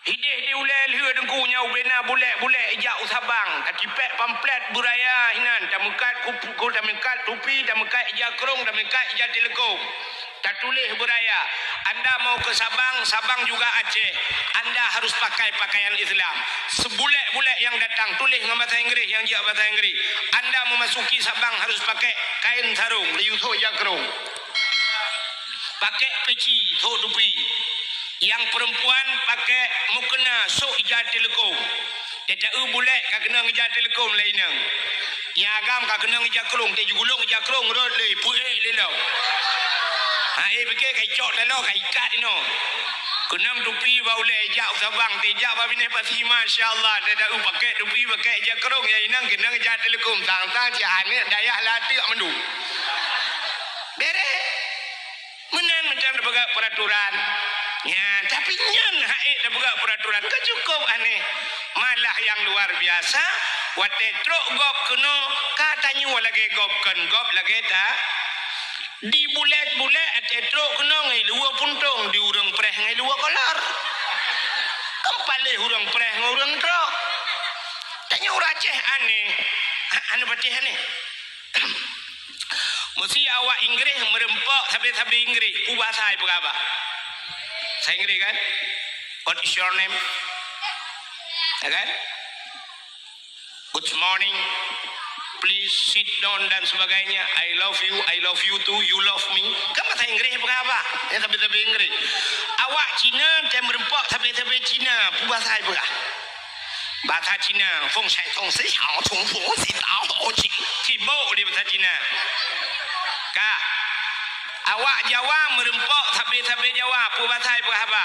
Hidih di ulai liha dengkunya ubena bulek-bulek ijak usabang. Katipek pamplet buraya hinan. Tamekat kupu tamekat tupi, tamekat ijak kerung, tamekat ijak telekom. Tak tulis buraya. Anda mau ke Sabang, Sabang juga Aceh. Anda harus pakai pakaian Islam. Sebulek-bulek yang datang tulis dengan bahasa Inggeris, yang ijak bahasa Inggeris. Anda memasuki Sabang harus pakai kain sarung, liuso ijak kerung. Pakai peci, tok tupi. Yang perempuan pakai mukena sok ijat telekom. Dia tak bulek kak kena ngejat telekom lainnya. Yang agam kak kena ngejat kerung, dia jugulung ngejat kerung rod le puih le lo. Ha fikir kai cok dah kai ikat ino. Kenang tupi bau le ijak Sabang, tejak ba bini pasti masya-Allah dia tak pakai tupi pakai ijat kerung ya inang kena ngejat telekom. Tang-tang ciane dayah latik mendu. Bere. Menan macam dah peraturan. Ya, tapi nyan haid dah buat peraturan kan cukup aneh. Malah yang luar biasa, wate truk gop kena katanya lagi gop lagi tak. Di bulet-bulet ate truk kena ngai dua puntung di urang preh ngai dua kolar. Kempale urang preh ngai urang truk. Tanya urang Aceh aneh. Anu patih aneh. Mesti awak Inggeris merempak sampai Inggeris. Bahasa apa apa? Saya Inggeris kan? What is your name? Ya kan? Good morning. Please sit down dan sebagainya. I love you too, you love me. Kan bahasa Inggeris apa? Ya tapi Inggeris. Awak Cina dan merempak tapi Cina. Bahasa apa? Bahasa Cina. Feng Shai Tong Si Hao Tong Fu Si Dao Ho Qing. Tibau di bahasa Cina. Kak, awak Jawa merempak tapi Jawa. Bahasa apa?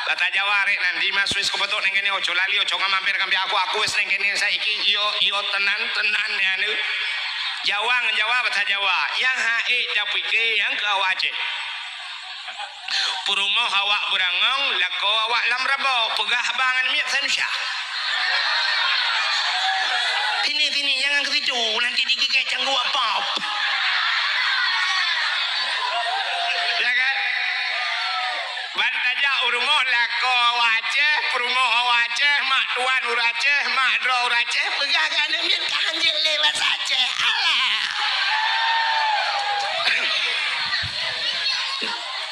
Bahasa Jawa rek nanti Mas wis kebetuk ning kene ojo lali ojo mampir kambe aku wis ning kene saiki iyo tenan ya nu. Jawa bahasa Jawa. Yang haid dapike yang ke awak Aceh. Purumo awak berangong lako awak lam rabo pegah bangan miak sanusya. Sini jangan ke situ nanti digigit canggu apa. Bantaja urumoh lako Aceh, perumoh Aceh, mak tuan Aceh, mak dro Aceh, pegangan min kanjil lewat Aceh. Alah.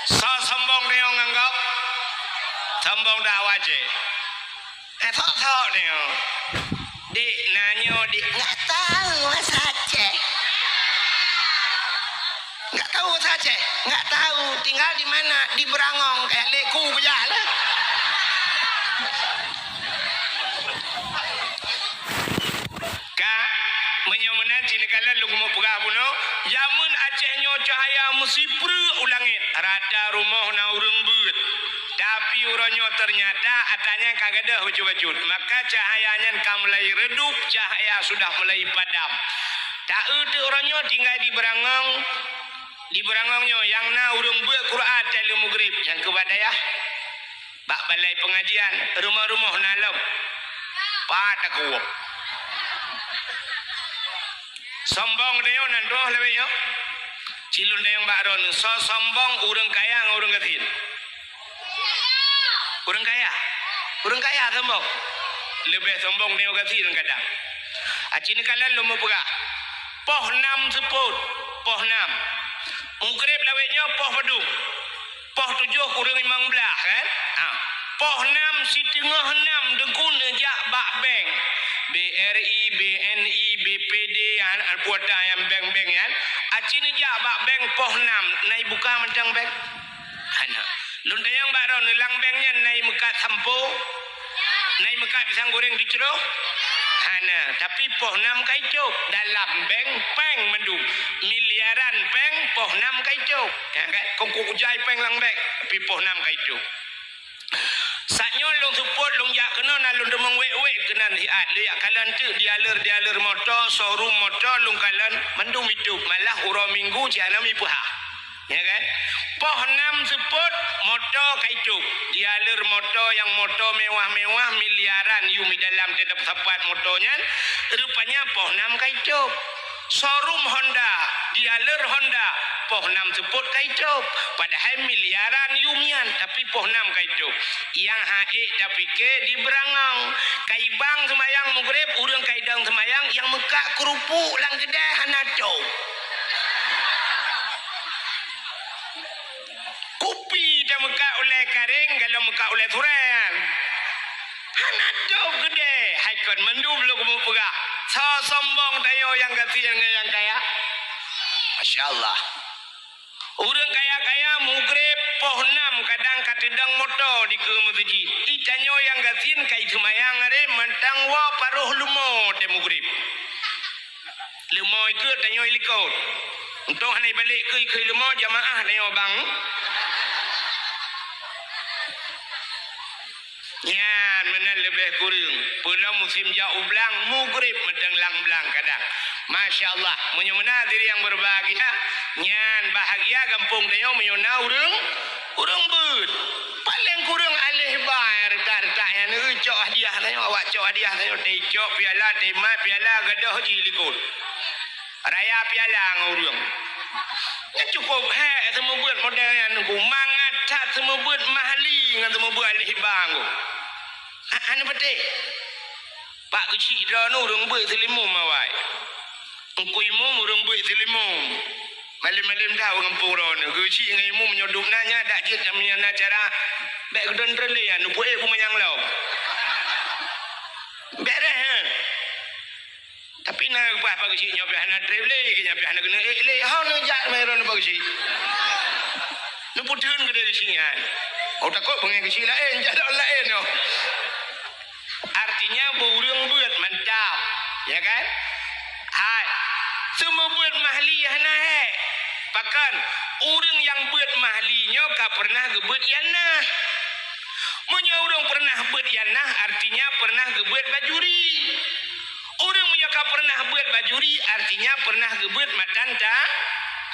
So sombong dia nganggap. Sombong dah Aceh. Tok dia. Dik nanyo dik enggak tahu Mas Aceh. Enggak tahu saja, enggak tahu tinggal di mana, di Berangong kayak leku berjalan. Kak, menyomenan cina kala lu mau pegah buno, jamun Aceh nyo cahaya musipru ulangit, rada rumah na urung but. Tapi uronyo ternyata atanya kagak dah wujud-wujud. Maka cahayanya mulai redup, cahaya sudah mulai padam. Tak ada uronyo tinggal di Berangong. Di Berangongnya yang na urung buat Quran telu maghrib yang kebadayah bak balai pengajian rumah-rumah nalem pat aku sombong dia nan doh lewe yo cilun dia yang bak ron so sombong urang kaya urang gatin urang kaya sombong lebih sombong dia gatin kadang acini kalian lu mau pegah poh 6 seput poh 6 Maghrib lawetnya poh pedung. Poh 7 kurang 15 kan? Poh 6 si tengah 6 deguna jak bak bank. BRI, BNI, BPD yang puata yang bank-bank kan. Acini jak bak bank poh 6 naik buka macam bank. Hana. Lunta yang bak ron lang banknya naik mekat sampo. Naik mekat pisang goreng diceroh. Hana, tapi poh 6 kaicuk dalam bank peng mendu miliaran peng poh 6 kaicuk ya kan kongku ujai peng lang bank tapi poh 6 kaicuk saknyo long support long jak kena na long demong wek kenan hiat liak kalan tu dialer motor showroom motor long kalan mendu hidup malah uro minggu jana mi puha ya kan poh 6 support motor kaicuk dialer motor yang motor mewah-mewah miliaran yu mi dalam tetap sapat motornya rupanya poh 6 kaicuk showroom Honda, dealer Honda, poh 6 sebut kaitu. Padahal miliaran yumian, tapi poh 6 kaitu. Yang haik dah fikir di Berangau. Kaibang semayang Maghrib, urang kaidang semayang, yang Mekah kerupuk lang kedai hanaco. Kopi dah Mekah oleh karing, kalau Mekah oleh turan. Hanaco kedai, haikon mendu belum kamu pegak. So sombong tayo yang kasihan dengan yang kaya. Masya Allah. Orang kaya-kaya mugrib poh 6 kadang katedang motor di ke masjid. Itanyo yang kasihan kai semayang are mentang wa paruh lumo de mugrib. Lumo itu tanyo ilikot. Untuk hanai balik ke lumo jamaah tanyo bang. Nyan mana lebih kurang. Pula musim jauh belang mugrib mentang lang belang kadang. Masya Allah, menyemena diri yang berbahagia. Nyan bahagia kampung tayo menyona urang ber. Paling kurang alih bayar tartak yang cok hadiah tayo, awak cok hadiah tayo, cok piala, temat piala, gadah jilikul. Raya piala ngurang. Yang cukup semua buat model yang nunggu mangat tak semua buat mahali dengan semua buat alih bangku. Ana betul. Pak kecil dah urang ber selimum awak. Engkuimu urang ber selimum. Malam-malam dah orang puron. Kecil dengan imu menyudup nanya dak je jaminan acara. Baik kedan terlian nu puai ku menyang lau. Beres. Tapi nak apa kecil nyoba anak travel ke nyoba anak kena le hau nak jak meron apa kecil. Nu putun ke dari sini kan. Oh takut pengen kecil lain jalan lain no. Artinya burung buat mantap, ya kan? Hai, semua buat mahliah nah. Pakan orang yang buat mahlinya kah pernah gebut yanah. Munya orang pernah buat yanah artinya pernah gebut bajuri. Orang munya kah pernah buat bajuri artinya pernah gebut matanta.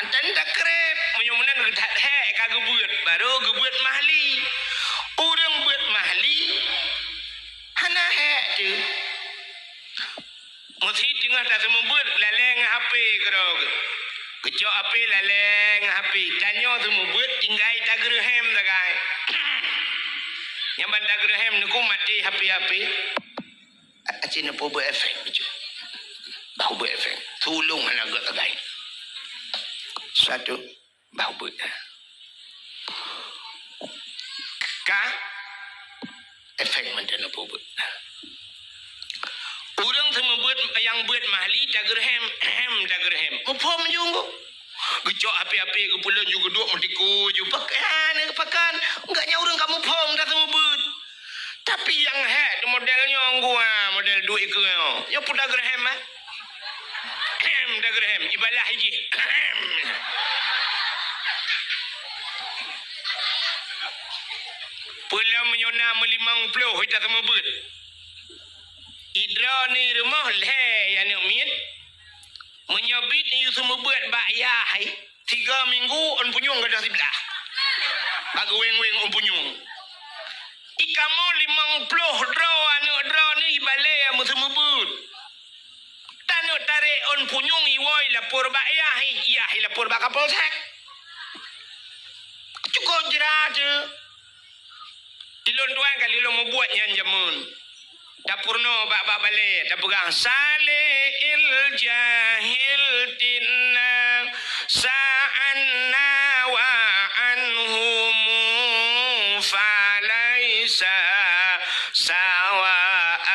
Antanda krep menyumenan gedak kah gebut baru gebut mahli. Orang buat mahli hana tu. Mesti tengah tak semua buat laleng HP kerog. Kecok HP laleng HP. Tanya semua buat tinggal tak gerhem tak kai. Yang bandar gerhem nuku mati HP. Acina po buat efek macam. Bau buat efek. Tolong anak tak kai. Satu bau buat. Kah efek macam apa buat. Orang semua buat yang buat mahli dagerhem dagerhem. Upam junggu. Gejok api-api ke pulau juga duk mentiku je pakan. Enggaknya orang kamu pom dah semua buat. Tapi yang modelnya gua model duit ke yo pun dagerhem ah. Dagerhem ibalah haji. Pulau menyona melimang puluh kita semua buat. Idra ni rumah leh yang ni min. Menyabit ni semua buat bayar 3 minggu on punyung gadah sebelah. Bagu weng-weng on punyung. Ikamu 50 draw ni balai yang semua buat. Tanuk tarik on punyung iwoi lapor bayar iya lapor bakal polsek. Cukup jerah je. Ilon tuan kali lo mau buat yang jamun. Dapurno bak balik dapegang salil jahil tinna sa'anna wa anhum falaisa sawa'an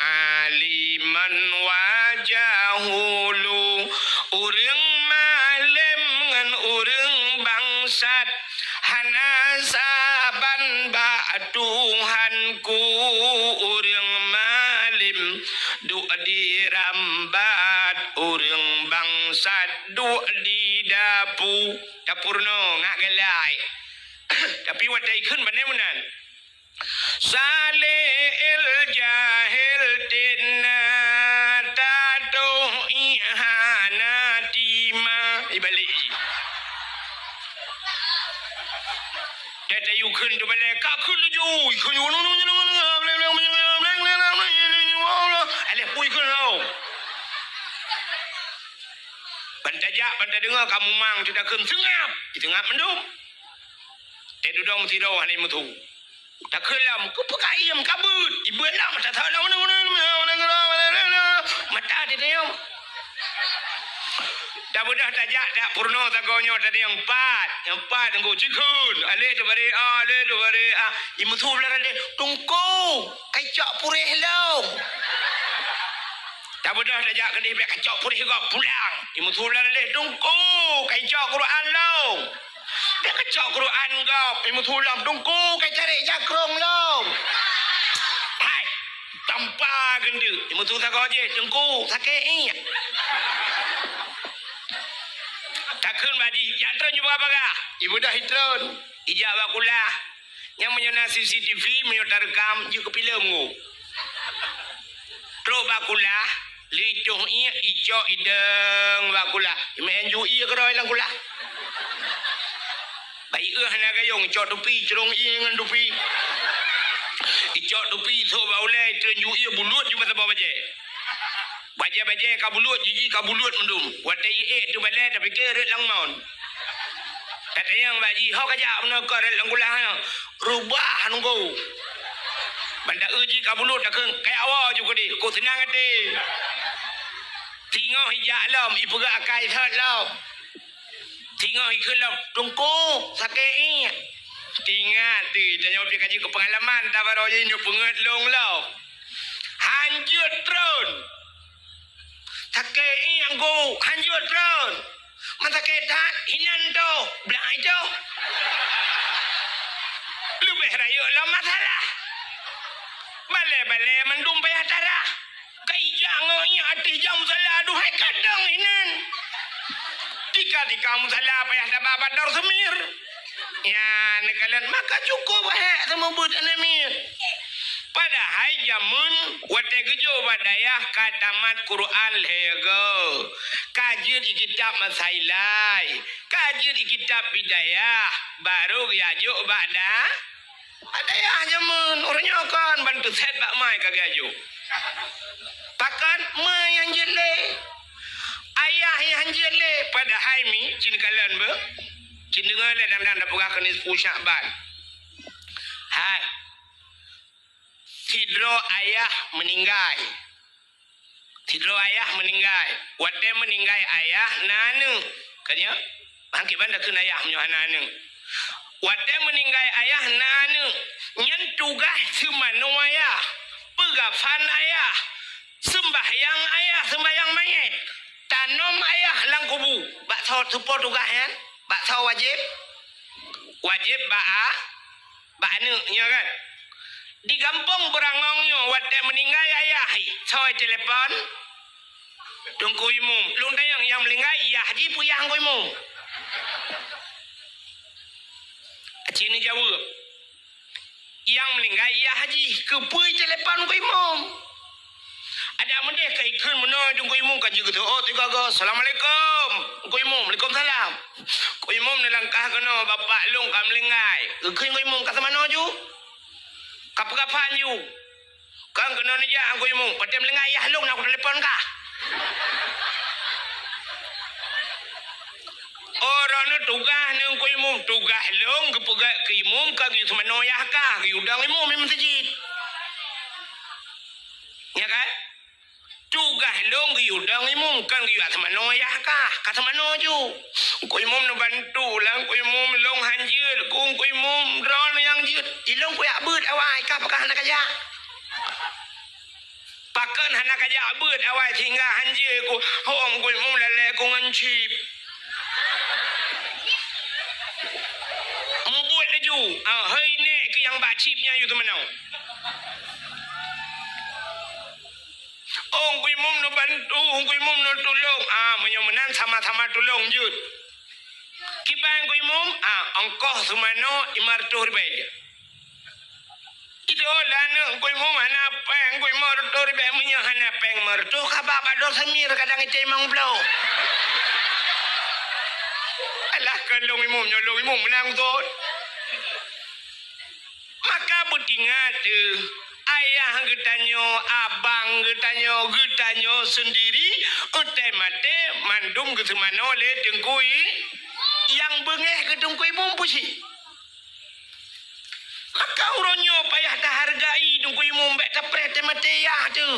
aliman wajahulu urang malam ngan urang bangsat hana saban Tuhanku urang malim duk dirambat urang bangsat duk di dapurno ngak gelai. Tapi wadai kun benar-benar salil jahil tinna tatu ihanatima ibalik data yukun tu balik kak kun ju kun ju alih pui kun tau jak pada dengar kamu mang tidak kem sengap di tengah mendung te dudong tido hani mutu tak kelam ku pakai ayam kabut ibu lah mata tak lawan mata di tayam dah mudah tajak dah purno tagonyo tadi yang empat nggo cikun ale tu bare imu tu belar ale tungku kacak purih long dah mudah tajak kedih bek kacak purih gak pulang imu tu belar ale tungku kacak Quran long bek kacak Quran gap imu tu lam tungku kacak jakrong long hai tanpa gendu imu tu tagoje tungku sakit ni takun badi ya tron juga baga ibu dah hitron ijak bakulah yang menyana CCTV menyota rekam juga filmmu tro bakulah licuh ia ijo ideng bakulah menju ia keroi lang kulah baik hana gayung ijo tupi cerong ia dengan tupi ijo tupi so baulai trenju ia bulut juga sebab baje baja kabulut jiji kabulut mendum watai tu balai tapi keret lang maun kata yang baji hok aja benar keret lang kulah rubah nunggu banda uji kabulut dak kayak awak juga di ko senang hati tinggal hijak lam ibu gak akai thot lam tinggal ikelam tungku sakit ni tinggal tu jangan pergi kaji ke pengalaman tak baru je nyuk penget long lau hanjut tron sakit ni yang go hanjut tron masa ketat hinan tu belak itu lebih raya lah masalah balik mendum payah darah kaijang ni hati jam salah duhai kadang hinan tika musalah payah dah babat dar semir ya nekalan maka cukup sama buat anemir padahal jamun wate gejo badayah katamat Quran lego kaji di kitab masailai kaji di kitab bidayah baru yajo bada badayah jamun orangnya kan bantu set bak mai kagak ajo pakan mai yang jele ayah yang jele pada haimi cin kalan be cin dengar le dan pegah kenis pusak ban hai tidro ayah meninggal wate meninggal ayah nanu kanya bangkit banda kun ayah menyo nanu wate meninggal ayah nanu nyen tugas semano ayah pegafan ayah sembahyang mayat tanam ayah lang kubu bak tho support tugas kan bak tho wajib ba anu nya kan di kampung berangongnya wate meninggal ayah soy telepon tunggu imum lung tayang yang meninggal iya haji puyang ko imum acini jawab yang meninggal iya haji kepui telepon ko imum ada mendeh kai kun meno tunggu imum kaji gitu oh tiga go assalamualaikum ko imum waalaikumsalam ko imum nelangkah kono bapak lung kam meninggal kun ko imum ka samano ju kapan you kang kena ni ja aku imung patem lengai ayah long nak telefon kah orang ni tugas ni aku imung tugas long ke pegak ke imum kang you semano ayah kah ke udang imum di masjid ya kan tugas long ke udang imum kang you semano ayah kah kata mano ju aku imum nak bantu lang aku imum long hanjir aku imum ron yang jut ilong ku yak beut awai kah pakah nak aja pakan hanak aja beut awai hingga hanjir ku hom ku imum lele ku ngancip membuat laju hai ni ke yang bacipnya you tu menau ku imum nak bantu ku imum nak tolong menyomenan sama-sama tolong jut kibang ku imum angkoh sumano imartuh ribai itu lana ku imum hana peng ku imartuh ribai munya hana peng martuh kabak bador semir kadang itu emang blau alah kan long imum menang tot maka buti ingat ayah getanyo, abang getanyo sendiri utai mate mandum ke semana le dengkui yang bengeh ke dengkui mumpusi. Maka uronyo payah tak hargai dengkui mumbek tapret mate ya tu.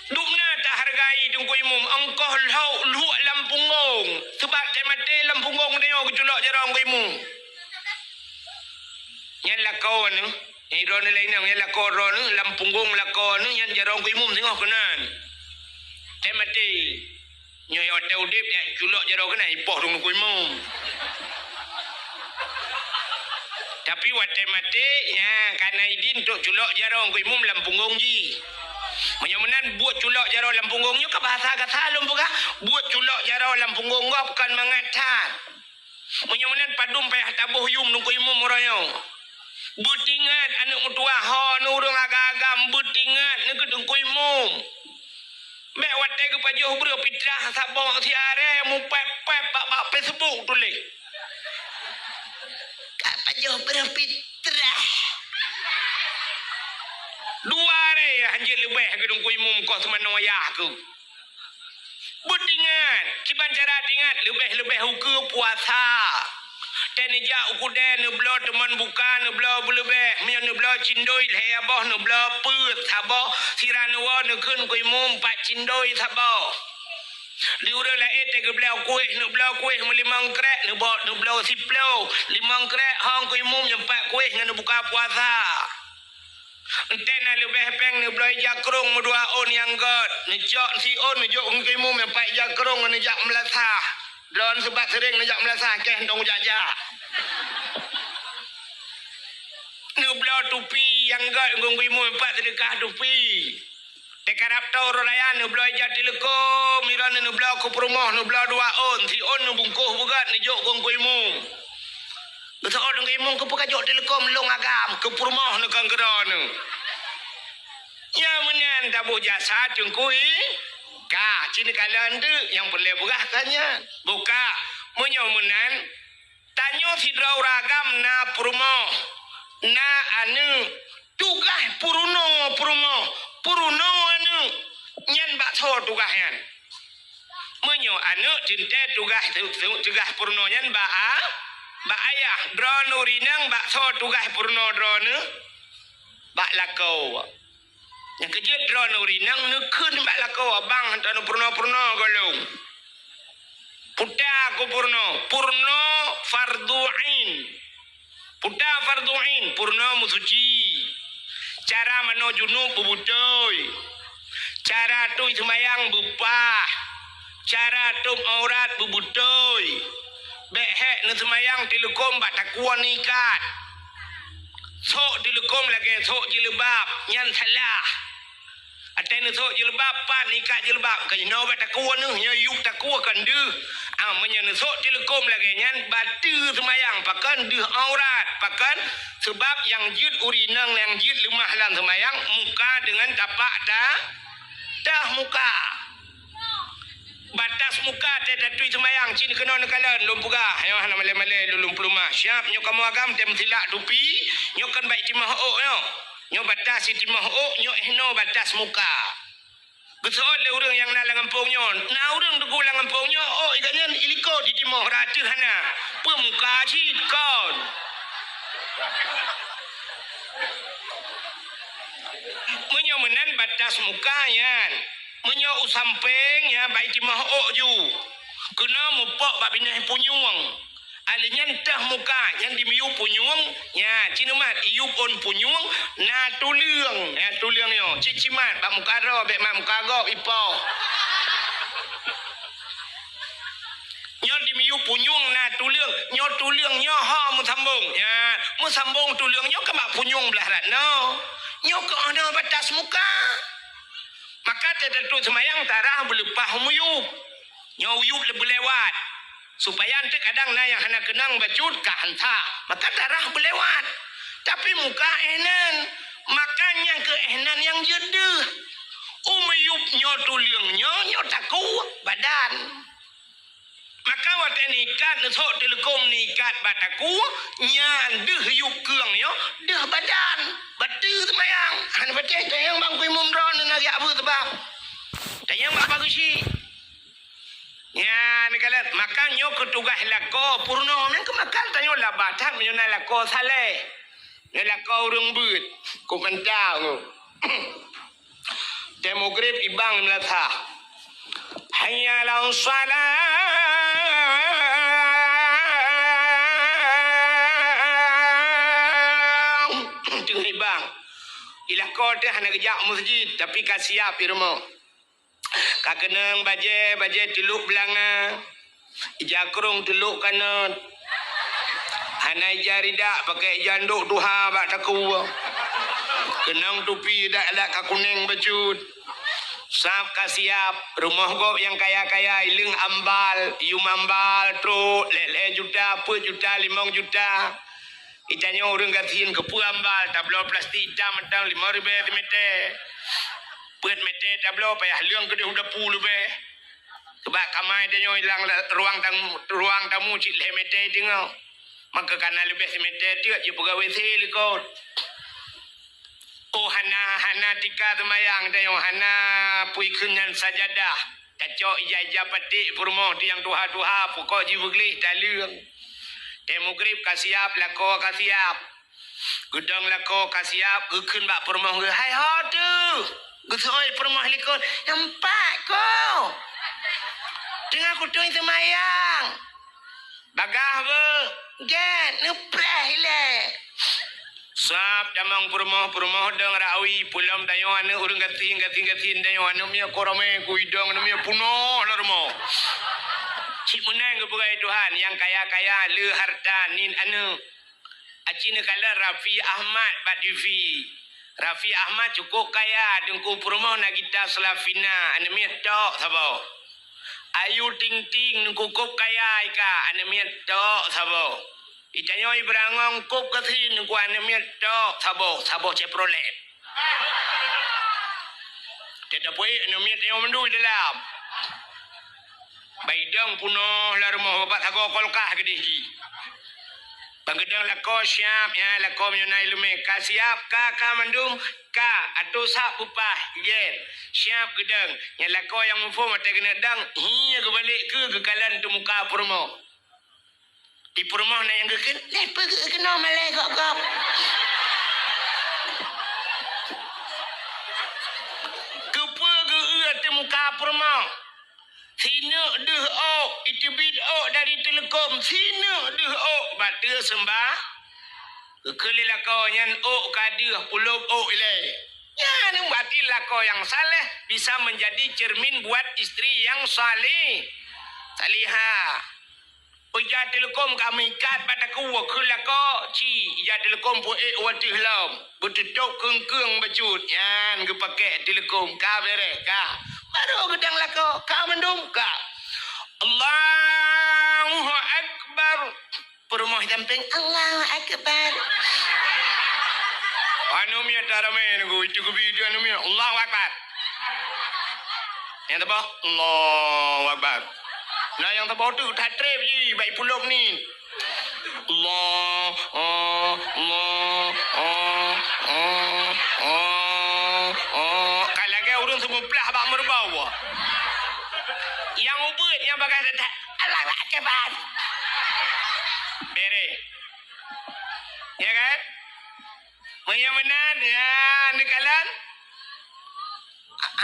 Dukna tak hargai dengkui mum engkau luak lampungong sebab mate lampungong dia keculak jarang kui mum. Yang lakon ni, iron lain yang lakon ni, lampunggung lakon ni yang jarang kui mum tengok kenan. Temati, nyoy hotel dip ya culak jarang kena ipoh dong kui mum. Tapi wate mati ya karena idin tok culak jarang kui mum lampunggung ji. Menyemenan buat culak jarang lampunggung nyo ke bahasa kata lum buka buat culak jarang lampunggung ngop bukan mengatat. Menyemenan padum payah tabuh yum nung kui mum orangnya. Butingat anak mutua ho nurung agam butingat ni kedung kui mum. Mek wate ke pajuh bro pitrah sabong siare mu pep bak Facebook tulis. Kak pajuh bro pitrah. Dua re anjir lebih kedung kui mum kau semana wayah aku. Butingat kiban cara tingat lebih hukum puasa. Tenija ukude ne blo teman bukan ne blo bulbe men ne blo cindoi le aboh ne blo put sabo sirane wo ne kun kui mum pat cindoi sabo diure la ete ke blo kuih melimang krek ne bot ne blo siplo limang krek hang kui mum nyempat kuih ne buka puasa entena lebih peng ne blo jakrung dua on yang god ne jok si on ne jok kui mum nyempat jakrung ne jak melasah Don sebab sering nejak melasah keh dong jajak. Nublo tupi yang gak ngungui mu empat sedekah tupi. Dekarap tau raya nublo jati leko miran nublo ku perumah nublo dua on si on nubungkuh bugat nejok ngungui mu. Betul ngungui mu ke pekajok di leko melong agam ke perumah ne kanggeran. Ya menyan tabu jasa cengkui. Ka, cini kalian tu yang boleh buka tanya. Buka, menyomunan. Tanya si drau ragam na purmo. Na anu. Tugah puruno. Puruno anu. Nyan bakso tugah yan. Menyo anu cinta tugah puruno nyan ba ayah. Drone urinang bakso tugah puruno drone. Bak lakau. Yang kecil drone urinang nekun mbak lakau abang hantar purno golong. Puta aku purno fardu'in. Puta fardu'in purno musuci. Cara mano junub bubutoy. Cara tu semayang bupah. Cara tu aurat bubutoy. Behek ne semayang tilukom bak takuan ikat. Sok tilukom lagi sok jilbab nyan salah. Atau sok jilbab pan ikat jilbab ke no bat takua nu nya yuk takua kan de menyen sok telekom lagi nyan batu semayang pakan de aurat pakan sebab yang jid urinang yang jid lemah lan semayang muka dengan tapak dah muka batas muka tetatu semayang cini kena nekalan lumpuga ayo hana male lulum pluma siap nyo kamu agam tem silak tupi nyo kan baik timah nyo nyo batas si timah nyo no batas muka. Betul le urang yang nak ngampung nyo. Na urang dugu ngampung nyo ikannya iliko di timah ratu hana. Pemuka si kon. Menyo menan batas muka yan. Menyo usampeng ya baik timah ju. Kena mupok babinah punyuang. Alinya entah muka yang dimiup punyung ya cinumat iup on punyung na tuliang ya tuliang yo cicimat bak muka ro bek mak muka go ipo nyo dimiup punyung na tuliang nyo ha mu sambung tuliang nyo ke mak punyung belah ratno nyo ke ada batas muka maka tertentu semayang tarah belepah muyup nyo uyup lebelewat supaya nanti kadang na yang hendak kenang bacut ke hantar maka darah berlewat tapi muka enan makanya ke enan yang jeda umiyup nyo tuliang nyo taku badan Maka waktu nikat nesok telekom nikat bataku nyan deh yuk keung yo deh badan batu semayang han baca tayang bang kui mumron nak ya apa tu bang tayang bang bagus sih ya nikalat makan yo ketugas lako purno men ke makan tanyo lah batak men na lako saleh ne lako urung but ku pentau demograf ibang melatha hayya la salat bang ilah kau dah nak kejak masjid tapi kasiap irmo kakeneng baje teluk belanga jakrung teluk kanan hanai jarida pakai janduk duha bak taku kenang tupi dak lak kakuning bejut sap kasiap rumah gop yang kaya-kaya iling ambal yum ambal tro lele juta 4 juta 5 juta itanya orang gatin ke puambal tablo plastik hitam mentang 5,000 meter pet meter tablo payah liang gede udah puluh be kebak kamai danyo hilang ruang tamu cik le meter tengok maka kana lebih meter dia je pegawai selikot oh hana tika temayang danyo hana pui kenyan sajadah kacok ijah petik purmo tiang tuha pokok jibuglih talung demograf kasiap lako kasiap gudang lako kasiap gekun bak permah ge hai ho tu gesoi permah likon nampak ko tengah kutung semayang bagah be gen nepreh le sap damang permah deng rawi pulam dayo ane urang gating dayo ane mia korome kuidong ane mia punoh larmo cik menang ke pegai Tuhan yang kaya-kaya le harta nin anu acina kala Rafi Ahmad bat TV Rafi Ahmad cukup kaya dengku perumah nak kita selafina ane miat tok sabo Ayu Ting Ting dengku kop kaya ika ane miat tok sabo itanyo ibrangong kop kasin dengku ane miat tok sabo ceprolet tetapoi ane miat yang mendu dalam baidang punoh la rumah bapak tago kolkah gedehi pangedang lako siap ya lako menyonai lume ka siap ka mandum ka atau sak pupah gen siap gedang ya lako yang mufo mata kena dang hiya ke balik ke kekalan tu muka purmo di purmo na yang geken lepa ke kena malai kok kepa ke tu muka purmo sina deh ok itibid ok dari telekom sina deh ok batu sembah kekelilah kau nyan ok kadir puluh ok ilai ya ni batilah kau yang saleh bisa menjadi cermin buat istri yang saleh salihah ujar telekom kami ikat pada kuwa kekelilah kau ci ujar telekom po watih lam betutuk keng bacut yan kepakai telekom ka bere ka baru gedang lako kau mendung ka Allahu Akbar perumah damping Allahu Akbar anu miya tarame ngu itu ku video anu miya Allahu Akbar yang tebah Allahu Akbar nah yang tebah tu tatrep je baik pulok ni kalau ke urun semua belah abang merbau yang ubud yang bagai tetap Allah Akbar bere ya kan menyamanan ya nekalan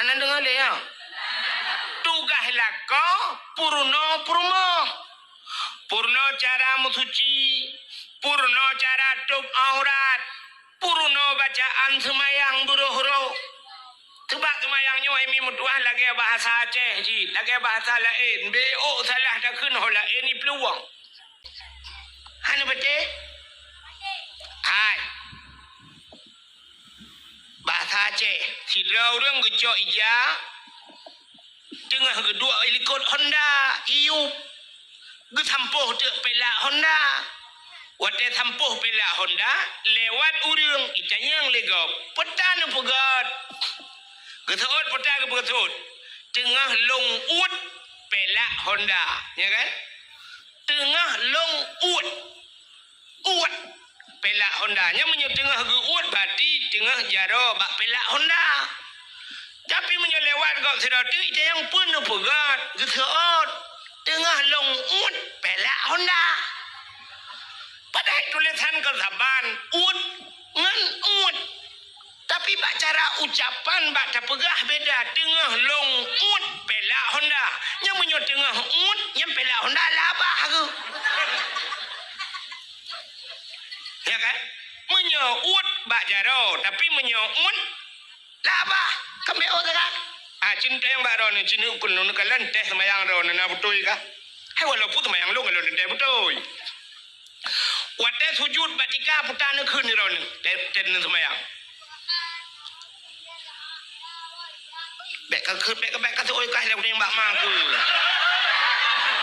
anak dengar le ya tugas lako purno cara musuci purno cara tup aurat purno bacaan semayang buruh-buruh sebab semayangnya ini mutuah lagi bahasa Aceh ji lagi bahasa lain BO salah dah kena lain ni peluang hana baca hai bahasa Aceh tidak orang gecok ija tengah kedua ikut Honda iup gesampuh tu pelak Honda wate sampuh pelak Honda lewat urang itanyang legop petan pegat Getut petak ke getut tengah long ut pelak Honda ya kan tengah long ut. Ut pelak Honda. Nya menyo tengah ge ut berarti tengah jaro bak pelak Honda. Tapi menyo lewat gak sedatu ite yang pun pegat geteot tengah long ut pelak Honda. Padahal tulisan ke saban ut ngan ut. Tapi bak cara ucapan bak tapegah beda tengah long ut pelak Honda. Nya menyo tengah ut nya pelak Honda labah ke. Ya kan? Menyo ut bak jaro tapi menyo ut labah. Kambe o kan? Cinta yang bak ron cinta ukun nun kalan teh semayang ron na betul ka. Hai walaupun semayang lu kalau teh betul. Wate sujud batika putana keun ron teh semayang. Bek ka oi kah le mbak mak ku.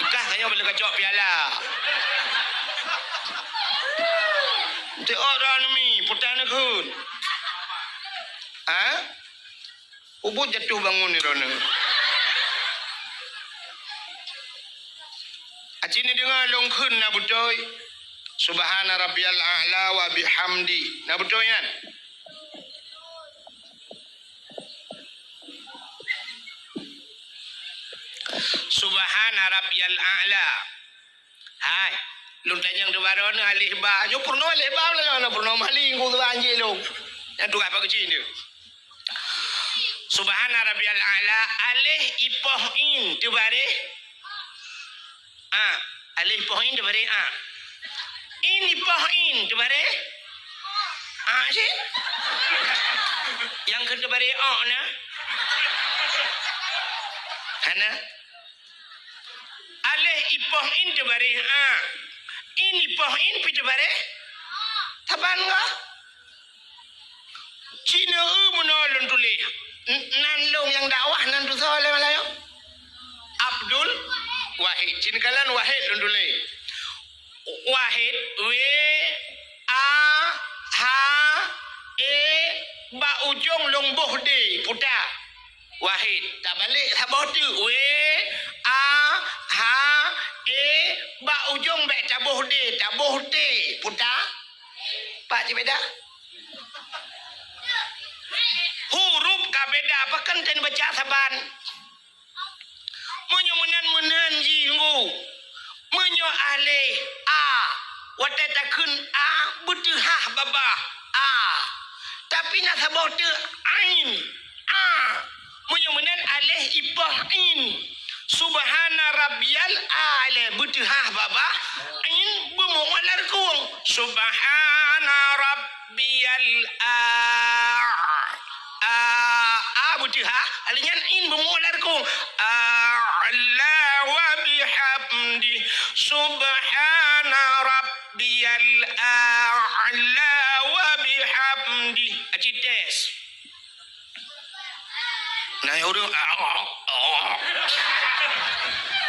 Ikah saya boleh kacok piala. Teh orang ni putana keun. Ha? Ubud jatuh bangun ni Rona. Acini dengar longkun na butoy. Subhana rabbiyal a'la wa bihamdi. Na butoy yan. Subhana rabbiyal a'la. Hai, lung tanyang de barona alih ba. Yo purno alih ba la purno maling ku tu anjing lu. Yang tu apa kecil ni? Subhana rabbiyal a'la alih ipoh in tu bare alih ipoh in tu bare in ipoh in tu bare si yang ke tu bare na hana alih ipoh in tu bare in ipoh in pi tu bare taban ga Cina menolong tulis nan long yang dakwah nan tu soleh malayo Abdul Wahid Cina kalan Wahid lundule Wahid W A H E ba ujung long boh de puta Wahid tak balik tak boh tu W A H E ba ujung be taboh de taboh te puta pak cibeda huruf kabeda apa kan ten baca saban menyo menan jinggu menyo ale a watatakun a butuhah baba a tapi nak sabau tu ain a menyo menan ale ipah in subhana rabbiyal ala butuhah baba ain bumualar kuang subhana rabbiyal butuha alinyan in bumular ko Allah wa bihamdi subhana rabbiyal a'la wa bihamdi acites nah urang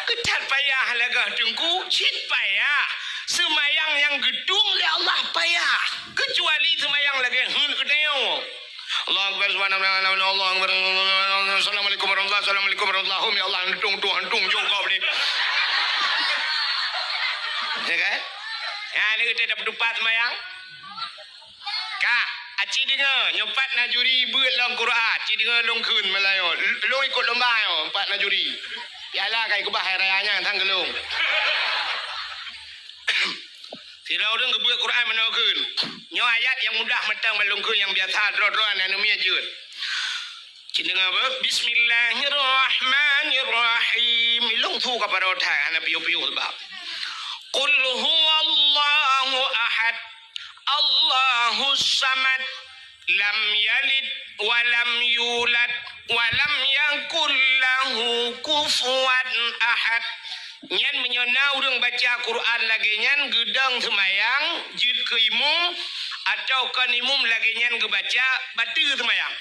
ketat payah lagah tengku cit payah semayang yang gedung le Allah payah kecuali semayang lagi kedeo Allah Akbar subhanahu wa ta'ala Allah Akbar Assalamualaikum warahmatullahi ya Allah hantung jong kau ni ya kan ya ni kita dapat dupat semayang kak aci dengar nyopat najuri beut long Quran aci dengar long kun Melayu long ikut lomba yo empat najuri yalah kai kubah hari rayanya tang gelung Sira orang kebuat Quran menokun. Nyo ayat yang mudah mentang melungkun yang biasa dro-droan anu mia jeut. Cina apa? Bismillahirrahmanirrahim. Ilung tu kepada otak anak piu-piu sebab. Qul huwallahu ahad. Allahus samad. Lam yalid wa lam yulad wa lam yakul lahu kufuwan ahad. Nyan menyonau urang baca Quran lagi nyan gedang semayang jid ke imum atau kan imum lagi nyan ke baca batu semayang.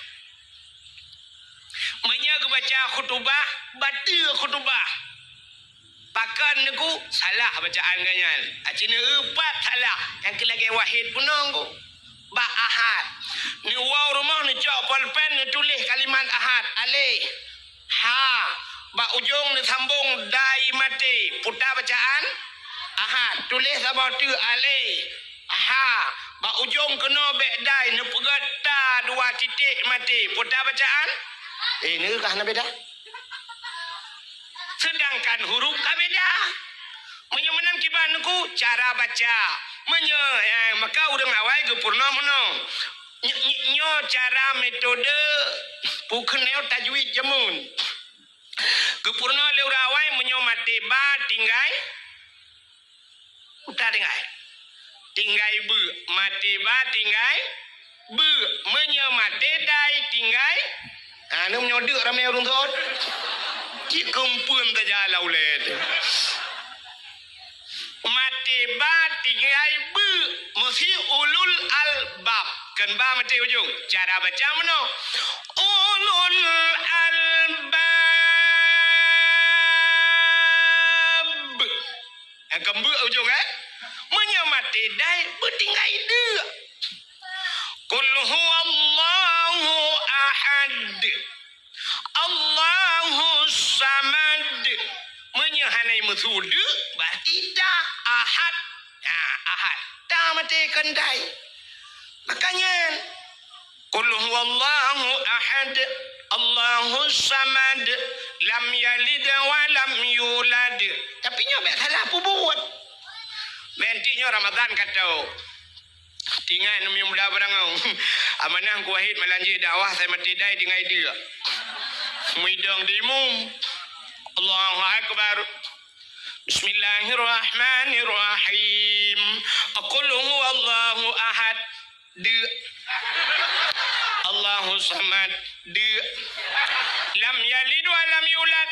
Menya ke baca khutbah batu khutbah. Pakan niku salah bacaan ganyan. Acina empat salah yang kelagi wahid punong ba ahad. Ni waw rumah ni cok pulpen ni tulis kalimat ahad alih ha ba ujung ni sambung dai mati putar bacaan Ahad. Tulis sama tu alih. Ha. Bak ujung kena bedai. Ni pegata 2 titik mati. Putar bacaan? Ni kah nak beda? Sedangkan huruf kah beda? Menyemenang kiban ku cara baca. Maka urang awal ke purna mana? Nyo cara metode bukan tajwid jamun. Gepurna le urawai menyo mati ba tinggai uta tinggai bu mati ba tinggai bu menyo mati dai tinggai anu menyo deuk ramai urang thot ki kempeun ta jalau led mati ba tinggai bu mesti ulul albab kan ba mati ujung cara baca mano ulul albab yang kembu ujung menyamati dai bertinggai dia qul huwallahu ahad Allahu samad menyahanai mesud berarti dah ahad ahad dah mati kendai makanya qul huwallahu ahad Allahu samad lam yalid wa lam yulad tapi nyobek salah apa buat mentinya Ramadan kata tinggal numi muda barangau amanah ku wahid melanji dakwah saya mati dai dengan dia muidang dimum Allahu akbar Bismillahirrahmanirrahim qul huwallahu ahad Allahu samad lam yalid wa lam yulad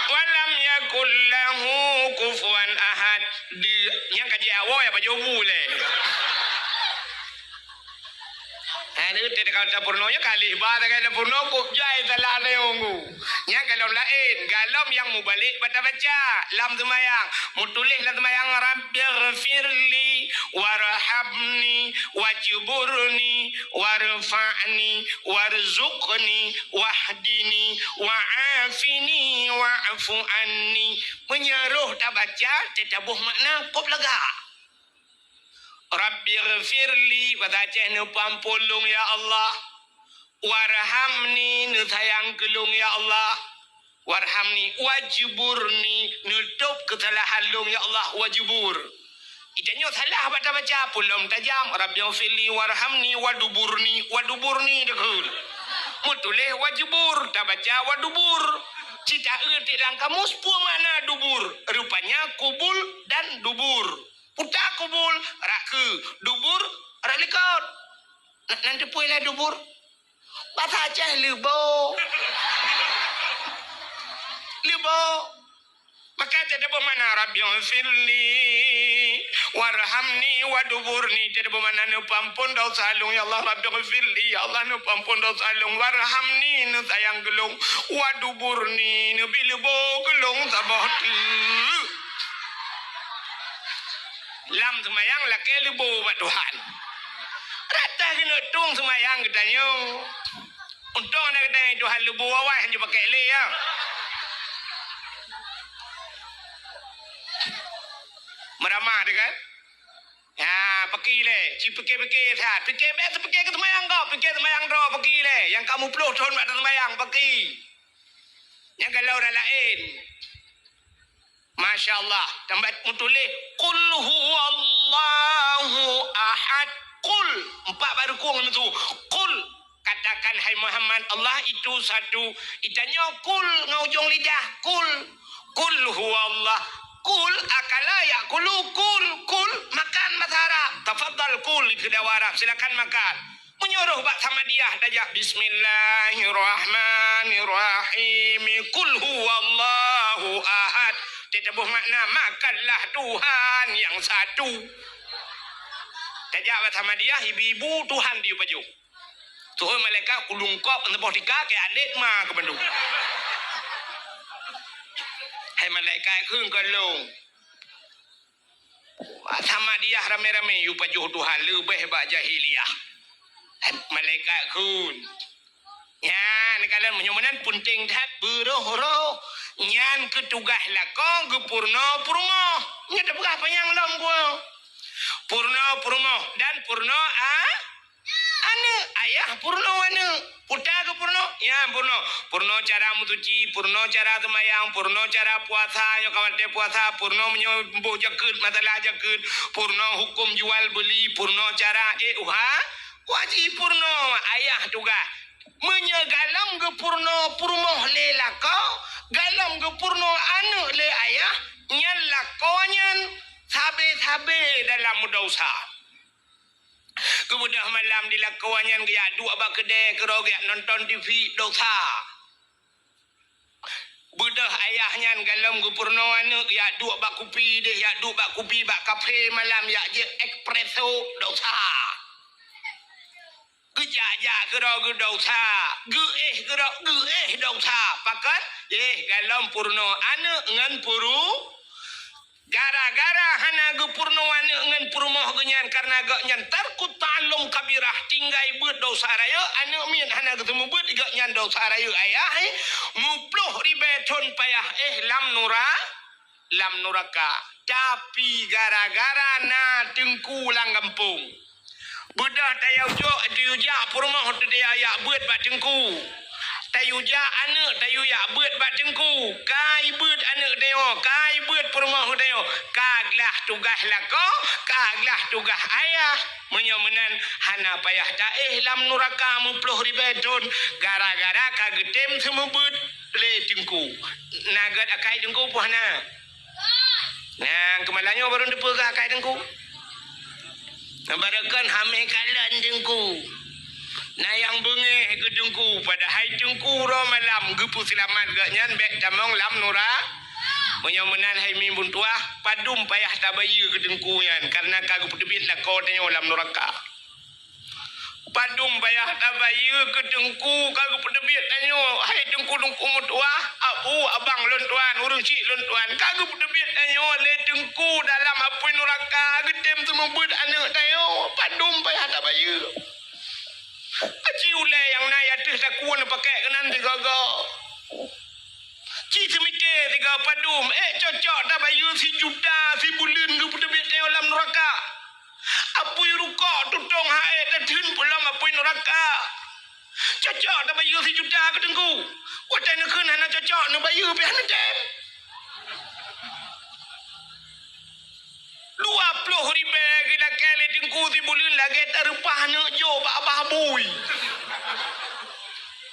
wa lam yakul lahu kufuwan ahad yang kaji awak ya baju bule ini tidak kau tapurnonya kali bahasa kali purno kok jai salah leongu yang kalau lain galam yang mubalik baca lam semayang mutulis lam semayang rabbighfirli warhamni wajburni warfa'ni warzuqni wahdini wa'afini wa'fu anni menyeruh tak baca tetabuh makna kop lega Rabbighfirli baca nu pampulung ya Allah warhamni nu sayang kelung ya Allah warhamni wajburni nutup kesalahan lung ya Allah wajbur itanya salah baca pulung tajam Rabbighfirli warhamni waduburni dekul mutuleh wajbur tak baca wadubur cita erti dalam kamus puang mana dubur rupanya kubul dan dubur puta kubul raku dubur ralikot nanti puilah dubur bahasa Aceh libo maka tidak bermana Rabbighfirli warhamni waduburni tidak bermana nu pampun dosa alung ya Allah Rabbighfirli ya Allah nu pampun dosa alung warhamni nu sayang gelung waduburni nu bilibo gelung saboti lam semayang laki libo buat Tuhan rata kena tung semayang katanya untung nak katanya Tuhan libo awal hanya pakai le ya meramah dia kan ya pakai le si pakai saat pakai biasa pakai ke semayang kau pakai semayang draw pakai le yang kamu peluh tahun pada semayang pakai yang kalau orang lain Masya Allah tambah mutulis qul huwallahu ahad qul 4 baru kung itu qul katakan hai Muhammad Allah itu satu itanya qul ngaujung lidah qul huwallah qul akala yakulu qul makan bahasa Arab tafadhal qul kedua Arab silakan makan menyuruh bak sama dia dajak bismillahirrahmanirrahim qul huwallahu ahad tetapi makna makanlah Tuhan yang satu. Tajak sama dia ibu Tuhan di baju. Tuhan malaikat kulungkop untuk tika ke adik mah ke bandung. Hai malaikat keung kalung. Sama dia rame-rame yu baju Tuhan lebih bak jahiliyah. Hai malaikat keung. Ya, ni kalian menyumanan punting tak beroh-roh. Nyan ketugah lakon ge purno purmo. Nya dah berapa yang lom gua. Purno purmo dan purno ane ayah purno ane puta ke purno ya purno cara mutuci purno cara semayang purno cara puasa nyo kawate puasa purno menyo mbuh jakut masalah jakut purno hukum jual beli purno cara wajib purno ayah juga menyegalam ke purno purmo le lako galam ke purno anu le ayah nyan lakonyan sabe dalam dosa. Kemudian malam dilakuannya dia dua bak kedai kerogak nonton TV dosa. Budah ayahnya galam gupurno anu ya dua bak kopi deh ya dua bak kopi bak kafe malam ya je espresso dosa. Kejaja kerog dosa. Ge dosa. Pakat galam purno anu ngan puru gara-gara hana ge purnoan ngan purmoh genyan karena ge nyan tarku ta'allum kabirah tinggai beut dosa raya anu min hana ge temu beut ge nyan dosa raya ayah mupluh ribeton payah lam nuraka tapi gara-gara na tengku lang kampung budah tayau jo diuja purmoh dia ya beut ba tengku tayuja anak tayu ya beut bat jengku kai beut anak deo kai beut perumah deo kaglah tugas lako kaglah tugas ayah menyomenan hana payah ta lam nuraka mupluh ribetun gara-gara kagetem semua beut le jengku nagat akai jengku puhna nah kemalannya baru depe akai jengku nabarakan hame kalan jengku. Nah yang bengeh ke dengku pada hai dengku ro malam gepu selamat gaknyan bek tamong lam nura menyomenan hai mimbun tuah padum payah tabayu ke dengku yan karena kagu pedebit lah kau tanya lam nuraka padum payah tabayu ke dengku kagu pedebit tanya hai dengku mutuah abu abang lon tuan urung cik lon tuan kagu pedebit tanya le dengku dalam apa nuraka gedem semua bud anak tanya padum payah tabayu Aci ulai yang nak yatis tak kuat pakai kenan tiga go. Ci semikir tiga padum. Cocok tak bayu si juta si bulan ke pedebit ni dalam neraka. Apa yang rukak tutong haid dan tin pulang apa yang neraka. Cocok tak bayu si juta ke tengku. Watai nak kena nak cocok nak bayu biar nak tem. 20,000 kita kali tengku si bulan lagi terupah nak jo abah bui.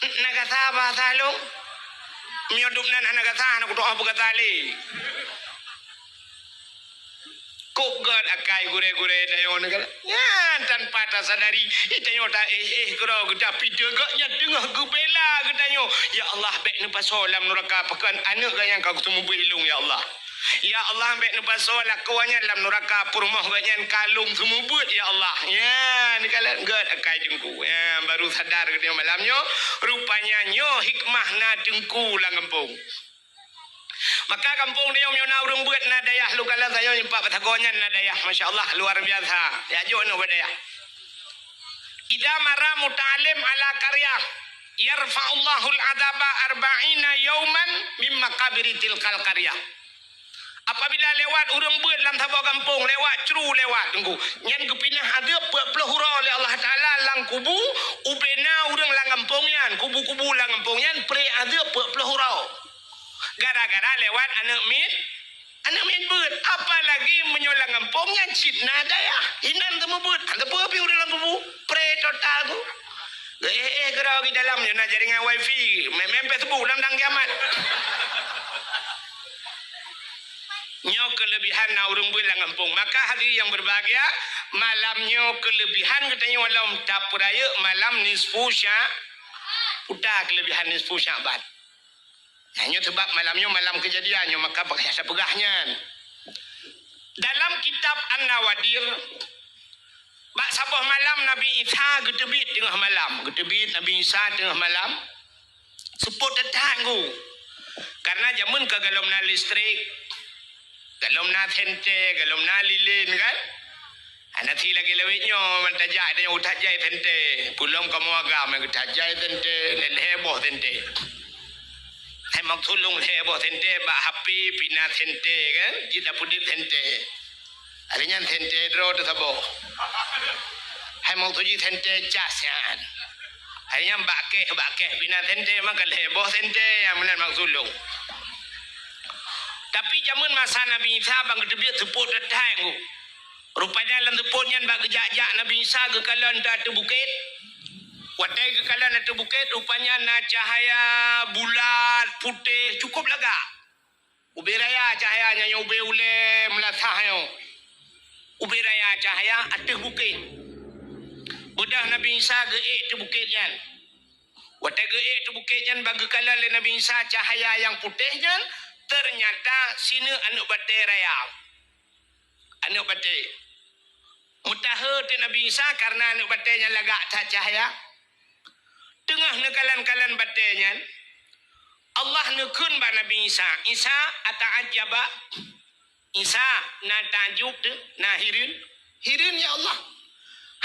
Nagasa bahasa lo. Miyodup na nagasa na kuto apa kata le. Kop god akai gure-gure tayo negara. Ya tanpa tak sadari itayo ta kero kita pideu gaknya tengah gebela getanyo. Ya Allah baik nu pasolam neraka pekan anak yang kau temu ilung ya Allah. Ya Allah ambek nupas solat kawannya dalam neraka purmoh ganyan kalung semubut ya Allah. Ya ni kalian god akai dengku. Ya baru sadar ketika malamnya rupanya nyo hikmah na dengku lang kampung. Maka kampung dia na urung buat na dayah lu kala saya nyempak patagonyan na dayah masya-Allah luar biasa. Ya jo no dayah. Idza mara muta'alim ala karya yarfa'ullahu al-'adaba 40 yawman mimma qabri tilkal qaryah. Apabila lewat urang beut dalam tabak kampung lewat ceru lewat tunggu nyen kepinah ada puluh hura oleh Allah Taala lang kubu ubena urang lang kampungyan kubu-kubu lang kampungyan pre ada puluh hura gara-gara lewat anak min beut apalagi menyolang kampungnya citna daya hinan temu beut ada pi urang kubu pre total tu gerau di dalamnya nak jaringan wifi mem Facebook dalam kiamat. Nyo kelebihan na urung bulan kampung. Maka hari yang berbahagia malamnya kelebihan katanya walau tak peraya malam nisfu syak udah kelebihan nisfu Syaban. Hanya sebab malamnya malam kejadiannya maka pakai sepegahnya. Dalam kitab An-Nawadir bak sabah malam Nabi Isa getebit tengah malam. Getebit Nabi Isa tengah malam. Seput tetanggu. Karena jamun kegalom na listrik galom na tente, galom na lilin kan? Nanti lagi lewitnya mentajak dia utajai tente. Pulang kamu agam yang utajai tente, leleboh tente. Hai mak tolong heboh tente bak HP pina tente kan kita pudit tente arinya tente dro tu sabo hai mak tuji tente jasan arinya bak pina tente mak heboh tente yang benar mak tolong tapi zaman masa Nabi Isa bang kedebia teput datang ku rupanya dalam teputnya bak gejak-jak Nabi Isa ke kalan tu bukit watai ke kalan tu bukit rupanya na cahaya bulat putih cukup laga ubi raya cahayanya yang ubi ule melatah yo ubi raya cahaya atas bukit udah Nabi Isa geik tu bukitnya watai geik tu bukitnya bagi kalan Nabi Isa cahaya yang putihnya ternyata sini anak batai raya anak batai mutaha tu Nabi Isa karena anak batainya lagak tak cahaya tengah nekalan-kalan batainya Allah nekun ba Nabi Isa Isa ata'ajaba Isa na tajuk tu na hirin ya Allah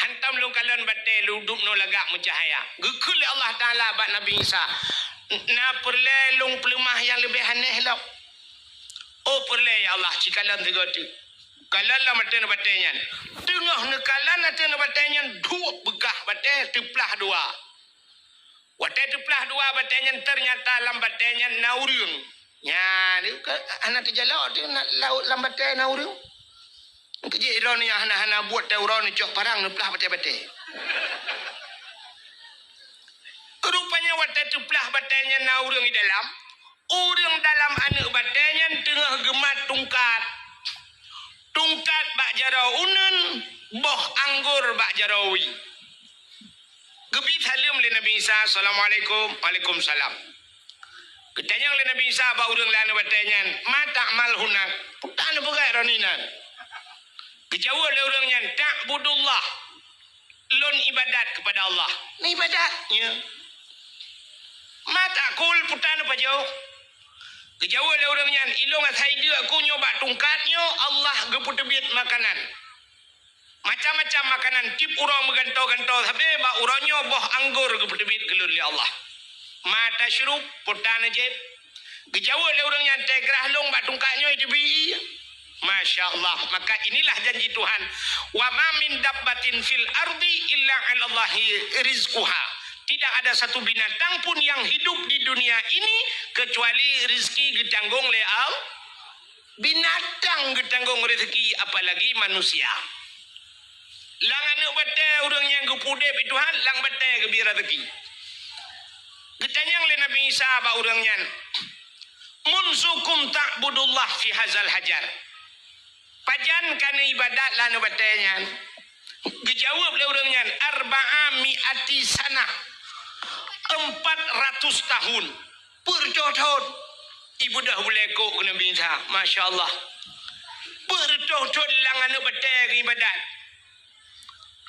hantam lu kalan batai lu duduk no lagak mencahaya gekul Allah Ta'ala ba Nabi Isa na perlelung pelemah yang lebih aneh lah oh perle ya Allah cikalan tiga tu kalan lah mata batainya tengah nekalan mata batainya dua begah batai teplah dua watai teplah dua batainya ternyata lambatainya naurung ya ni anak terjalak tu laut lambatai naurung kejik iron ni hana buat tauran ni cok parang neplah batai-batai rupanya watai teplah batainya naurung di dalam urang dalam anak batainya tengah gemat tungkat bak jarau unen boh anggur bak jarawi gebi salam le Nabi Isa assalamualaikum waalaikumsalam ketanya le Nabi Isa ba urang lana batanya mata mal hunak putan bugai roninan kejawa le urangnya ta'budullah lon ibadat kepada Allah ni ibadatnya mata kul putan apa jauh kejawa le urangnya ilong asai dia aku nyoba tungkatnya Allah geput tebit makanan macam-macam makanan tip urang megantau-gantau sampai ba urangnya boh anggur geput tebit kelun li Allah mata syurub putan je kejawa le urangnya tegrah long ba tungkatnya itu bi Masya Allah maka inilah janji Tuhan wa ma min dabbatin fil ardi illa 'ala Allahi rizquha tidak ada satu binatang pun yang hidup di dunia ini kecuali rezeki ditanggung oleh Allah. Binatang ditanggung rezeki apalagi manusia. Lang anak batai orang yang gepudep Tuhan, lang batai gebir rezeki. Ditanyang oleh Nabi Isa ba orangnya. Munsukum ta'budullah fi hazal hajar. Pajan kana ibadat lan batainya. Dijawab oleh orangnya arba'a mi'ati sanah. 400 tahun berjodoh ibu dah boleh kok kena bintang Masya Allah berjodoh langan batai ibadat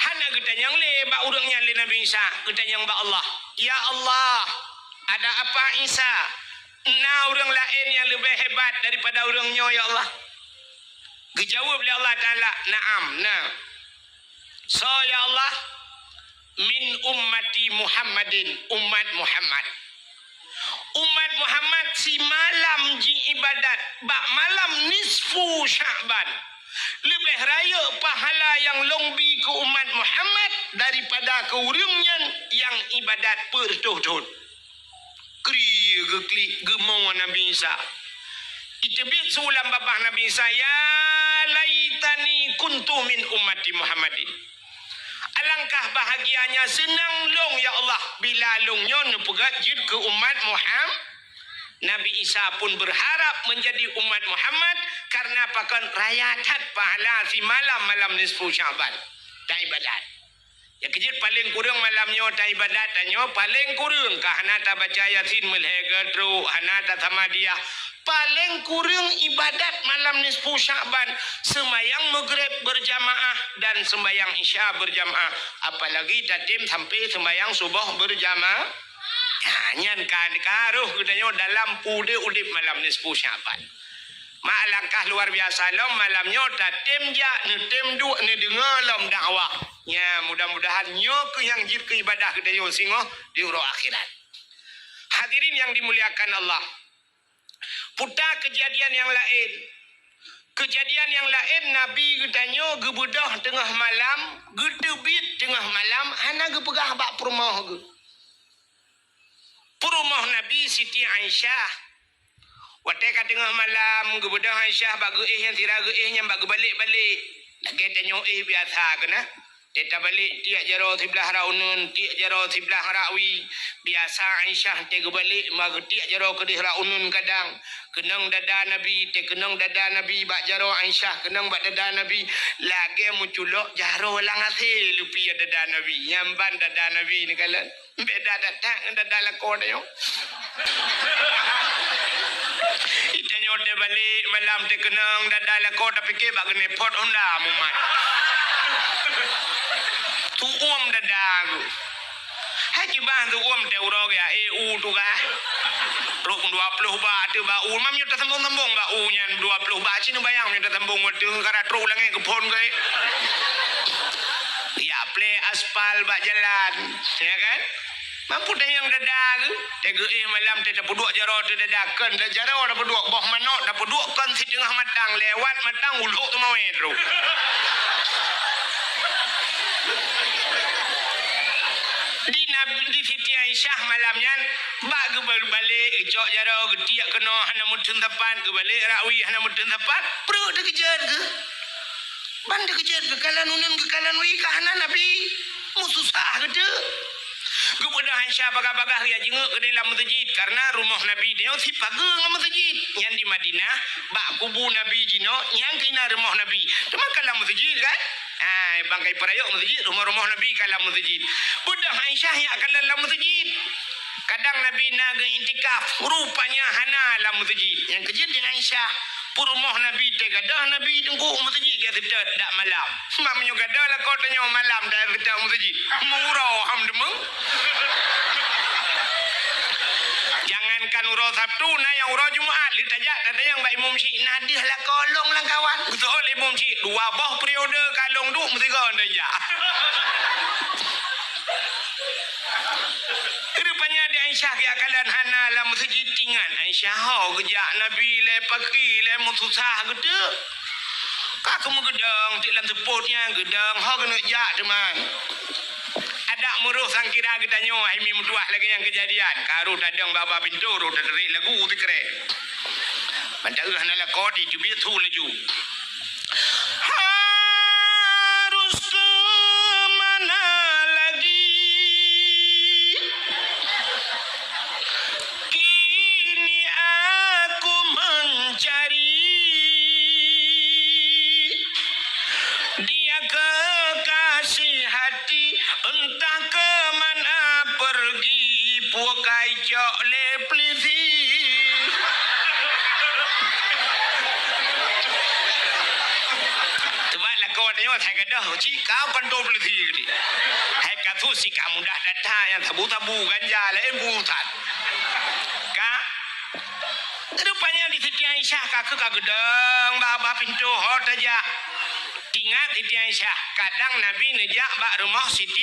hana kita yang lebak urangnya le Nabi Isa kita yang ba Allah ya Allah ada apa Isa na orang lain yang lebih hebat daripada orangnya ya Allah dijawab oleh Allah Ta'ala na'am nah so ya Allah min ummati Muhammadin umat Muhammad si malam ji ibadat bak malam nisfu Sya'ban lebih raya pahala yang longbi ke umat Muhammad daripada ke urangnya yang ibadat bertuh-tuh kriya geklik gemong Nabi Isa itebit sulam babah Nabi Isa ya laitani kuntu min ummati Muhammadin alangkah bahagianya senang long ya Allah bila longnya nepegat jid ke umat Muhammad Nabi Isa pun berharap menjadi umat Muhammad karena pakan rayatat pahala si malam nisfu Sya'ban tak ibadat ya kejit paling kurang malamnya tak ibadat tanya paling kurang kahana tak baca Yasin melhega tru hana tak tamadiyah paling kurang ibadat malam nisfu Sya'ban sembayang maghrib berjamaah dan sembayang isya berjamaah apalagi tatim sampai sembayang subuh berjamaah nyan kan karuh katanya dalam pude udip malam nisfu Sya'ban mak langkah luar biasa lom malamnya tatim ja netem dua ne dengar lom dakwah ya mudah-mudahan nyo ke yang jir ke ibadah katanya singo di uro akhirat hadirin yang dimuliakan Allah Putar kejadian yang lain. Kejadian yang lain Nabi tanya gebedah tengah malam, getebit tengah malam, hana ge pegah bak perumah ge. Perumah Nabi Siti Aisyah. Watai tengah malam gebedah Aisyah bak ge yang tira ge yang bak balik-balik. Nak tanya biasa kena. Teta balik tiak jaro sebelah raunun, tiak jaro sebelah rawi. Biasa Aisyah tega balik mag tiak jaro kedih raunun kadang. Kenang dada Nabi, te kenang dada Nabi bak jaro Aisyah, kenang bak dada Nabi. Lagi muculok jaro lang ase lupi dada Nabi. Nyamban dada Nabi ni kala. Beda datang dada lakon yo. Itanya te balik malam te kenang dada lakon tapi ke bak ne pot onda mumat. Tu dadagu. Haji bang tu te urog ya tu kah. Ruk 20 baht tu ba mam nyata sambung-sambung ba nyan 20 baht sini bayang nyata sambung tu kara tru langai ke pon ke. Ya play aspal ba jalan, ya kan? Mampu dah yang dadag, tega malam te dapat dua jaro te dadakan, dah jaro dapat dua boh manok, dapat dua kan si tengah matang lewat matang uluk tu mau edro. Di Siti Aisyah malamnya bak ke balik jok jaro getiak kena hana mutun tepat ke balik rawi hana mutun tepat perut dah kejar ke ban dah kejar ke kalan unun ke kalan wi ke hana Nabi mu susah ke tu kepada Aisyah bagah-bagah ya jenguk ke dalam masjid karena rumah Nabi dia si pagang dengan masjid yang di Madinah bak kubu Nabi jino yang kena rumah Nabi cuma kalam masjid kan. Bangkai perayok masjid, rumah-rumah Nabi kalam masjid. Budak Aisyah yang akan dalam masjid. Kadang Nabi naga intikaf, rupanya hana dalam masjid. Yang kejut dengan Aisyah, rumah Nabi tegadah Nabi tunggu masjid dia sedap dak malam. Mamnya gadah lah kau tanya malam dah sedap masjid. Murau hamdemeng. Jangankan urau Sabtu, nah yang urau Jumaat, litajak tata yang Mbak Imam Syik nadih lah kolong lah kawan. Betul Imam Syik, 2 boh periode kalong tu mesti kau tajak. Rupanya di Aisyah ya kalian hana lah masjid tingan. Aisyah ho kejak Nabi le pagi le mususah gitu. Kak kamu gedang, tilam seputnya gedang, ho kena jak teman. Ada muruh sang kira kita nyo mi mutuah lagi yang kejadian karu dadang baba pintu ru dari lagu tikre bandar hanala kodi jubi tu leju harus ke mana lagi kini aku mencari dia kekasih hati entah ke mana pergi pukai cok le plisi tebaklah kau tengok saya kata cik kau pandau plisi gini hai kata si kamu dah datang yang tabu-tabu ganja lain butat kak rupanya di Siti Aisyah kakak kagedang baba pintu hot aja. Ingat Siti Aisyah, kadang Nabi nejak bak rumah Siti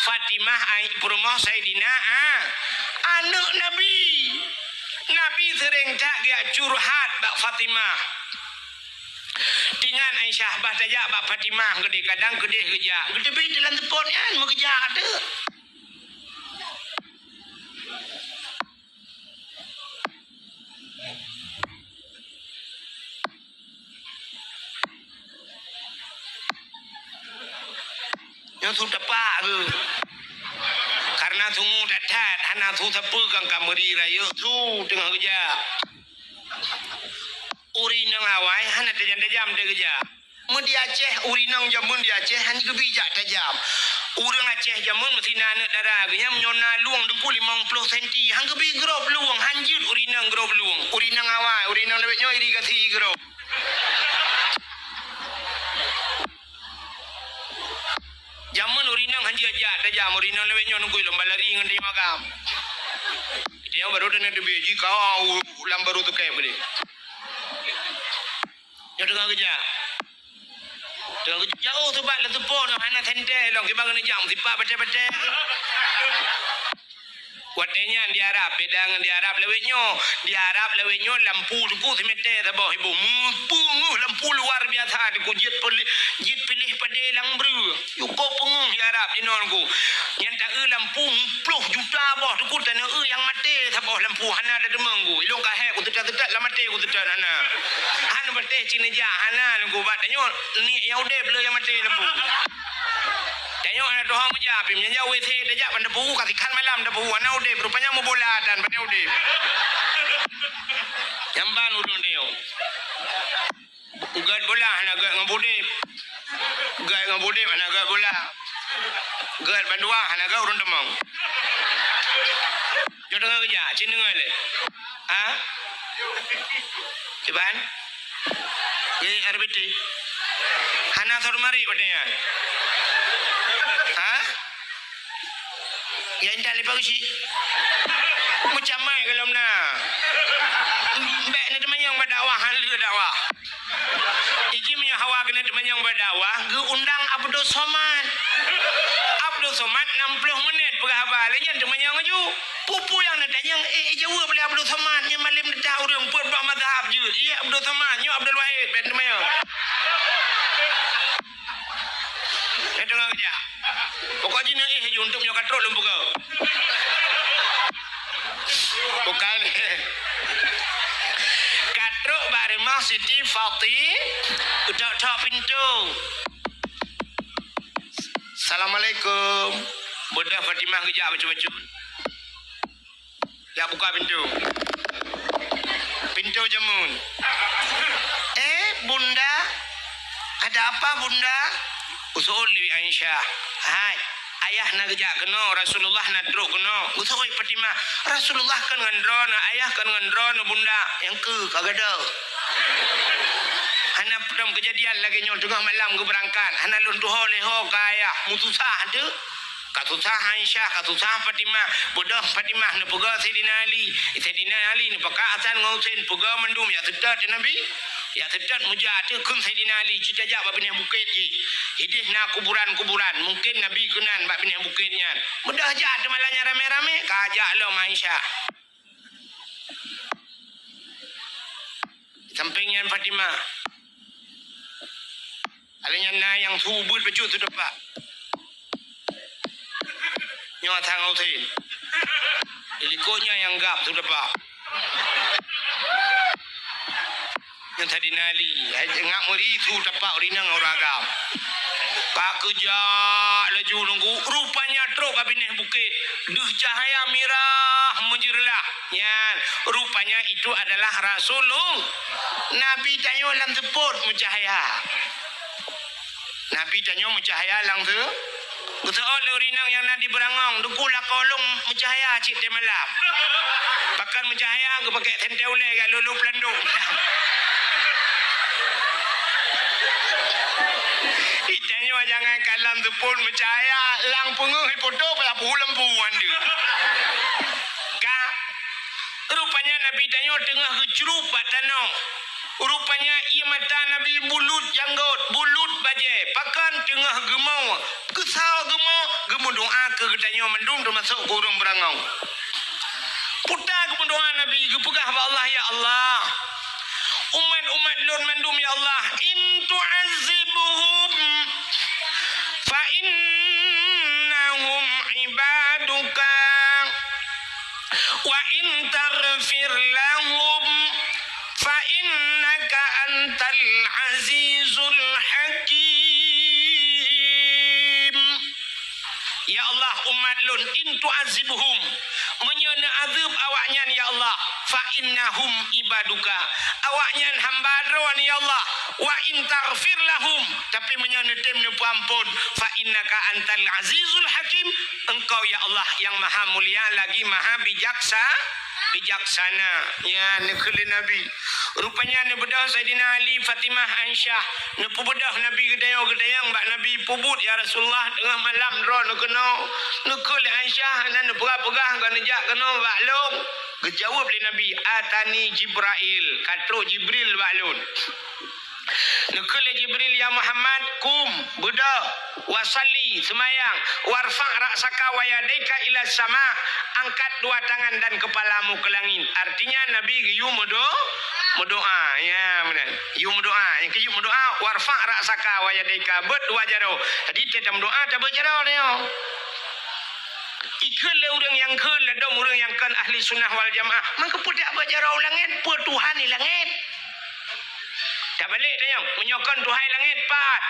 Fatimah rumah Sayyidina anak Nabi. Nabi sering tak dia curhat bak Fatimah. Dengan Aisyah bah tajak bak Fatimah gede kadang gede kejak. Gede be dalam tepon kan mau kejak ada. Yang sudah pak ke karena tunggu datat hana tu tepegang kameri raya tu tengah kerja urinang awai hana tajam-tajam dia kerja mun di Aceh urinang jamun di Aceh hanya kebijak tajam urang Aceh jamun mesti nanak darah genya menyona luang dengkul 50 cm hang kebi grop luang hanjut urinang grop luang urinang awai urinang lebihnya irigasi grop Jaman urinang hanji aja, tajam urinang lewetnya nunggu lomba lari dengan dia makam. Dia baru dah nak beji kau lomba baru tu kayak beri. Yang dengar kerja, dengar kerja jauh tu bak letup pun, mana tente, long kita kena jam, siapa baca. Watenya diharap bedangan diharap lewetnya lampu tuku semete tabah ibu punguh lampu luar biasa diku jit pilih pada lang bru yuko punguh diharap dinonku yang tak lampu 10 juta bah tuku tanah yang mati tabah lampu hana ada demengku ilung kahe ku tetat la mati ku tetat hana han bate cina ja hana ku batanya ni yang udah bela yang mati lampu tengok anak Tuhan menjawab menjauh WC dia pada buku katikan malam dah buku anak udah rupanya mau bola dan pada udah yang ban urun dia gad bola anak gad ngabudip anak gad bola gad bandua anak gad urun demang jauh dengar kerja cina dengar le ha Iban ini RBT anak sormari padanya ha yang tak lepas usi macam mai kalau na mbak ni teman yang berdakwah hal dakwah iji punya hawa kena teman yang berdakwah ge undang Abdul Somad 60 menit pegawai lain teman yang aju pupu yang nak yang jawab boleh Abdul Somad yang malam dah orang pun mazhab je iya Abdul Somad nyo Abdul Wahid ben teman yang tengah kerja. Pokoknya ni untuk punya katrol lembut kau. Bukan. Katrol baremah Siti Fatih udah pintu. Assalamualaikum. Budak Fatimah kerja macam-macam. Ya buka pintu. Pintu jamun. Bunda. Ada apa Bunda? Usul li Aisyah. Hai, ayah nak kerja kena, Rasulullah nak drok kena. Usul Fatimah, Rasulullah kan ngendron, ayah kan ngendron bunda. Yang kagak ada. Hana pernah kejadian lagi nyon tengah malam ke berangkat. Hana luntuh leho ke ayah. Mutusah ada. Katusah Aisyah, katusah Fatimah. Bodoh Fatimah ni pega Sayyidina Ali. Sayyidina Ali ni pakai asan ngausin pega mendum ya tedat Nabi. Ya tedat mujahid kun Sayyidina Ali cerita jak bab benih bukit ji. Hidih na kuburan-kuburan. Mungkin Nabi kunan bab benih bukitnya. Mudah aja ada malahnya rame-rame kajak lo Aisyah. Sampingnya Fatimah. Alanya na yang subut pecut tu dapat. Nyawa tangau tin. Ilikonya yang gap tu dapat. Yang tadi nali, ngak muri tu dapat rinang orang gap. Pak kejak laju nunggu rupanya truk kabineh bukit. Duh cahaya mirah menjerlah. Yan, rupanya itu adalah Rasulullah. Nabi tanya lang teput mencahaya. Nabi tanya mencahaya lang tu. Betul rinang yang nanti berangong. Dukulah kolong mencahaya cik di malam. Bahkan mencahaya ke pakai tente ulai kat lulu pelandung. Itanya jangan kalam tu pun mencahaya. Lang penguh hipoto pada lempuan dia. Kak. Rupanya Nabi tanya tengah kecurup batano. Rupanya ia mata Nabi bulut janggut, bulut bajai. Pakan tengah gemau. Kesal gemau doa ke katanya mendung termasuk kurung berangau. Putar ke doa Nabi, kepegah Allah ya Allah. Umat-umat lur mandum ya Allah. In tu'azibuhum fa innahum ibaduka wa in taghfir lahum fa innaka antal azizul hakim. Ya Allah umat lun in tu'azibuhum menyana azab awaknya ya Allah fa innahum ibaduka awaknya hamba dron ya Allah wa in taghfir lahum tapi menyana tem ne ampun fa innaka antal azizul hakim engkau ya Allah yang maha mulia lagi maha bijaksana ya nekeli Nabi. Rupanya ni bedah Sayyidina Ali, Fatimah, Aisyah. Ni bedah Nabi gedayang bak Nabi pubut ya Rasulullah tengah malam ro nak kena. Nekeli Aisyah nan pegah-pegah kan jak kena bak long. Gejawab le Nabi, atani Jibril, katro Jibril bak lun. Nukul Jibril ya Muhammad kum buda wasalli semayang warfa' ra'saka wa yadaika ila sama, angkat dua tangan dan kepalamu ke langit. Artinya Nabi yu berdoa ya benar. Yu berdoa, yang ke yu berdoa warfa' ra'saka wa yadaika berdua jaro. Jadi dalam doa tak berjaro dia. Ikut le orang yang ke ladam orang yang kan ahli sunnah wal jamaah. Maka pudak berjaro langit, pu Tuhan di langit. Tak balik dia menyokong Tuhan langit pat.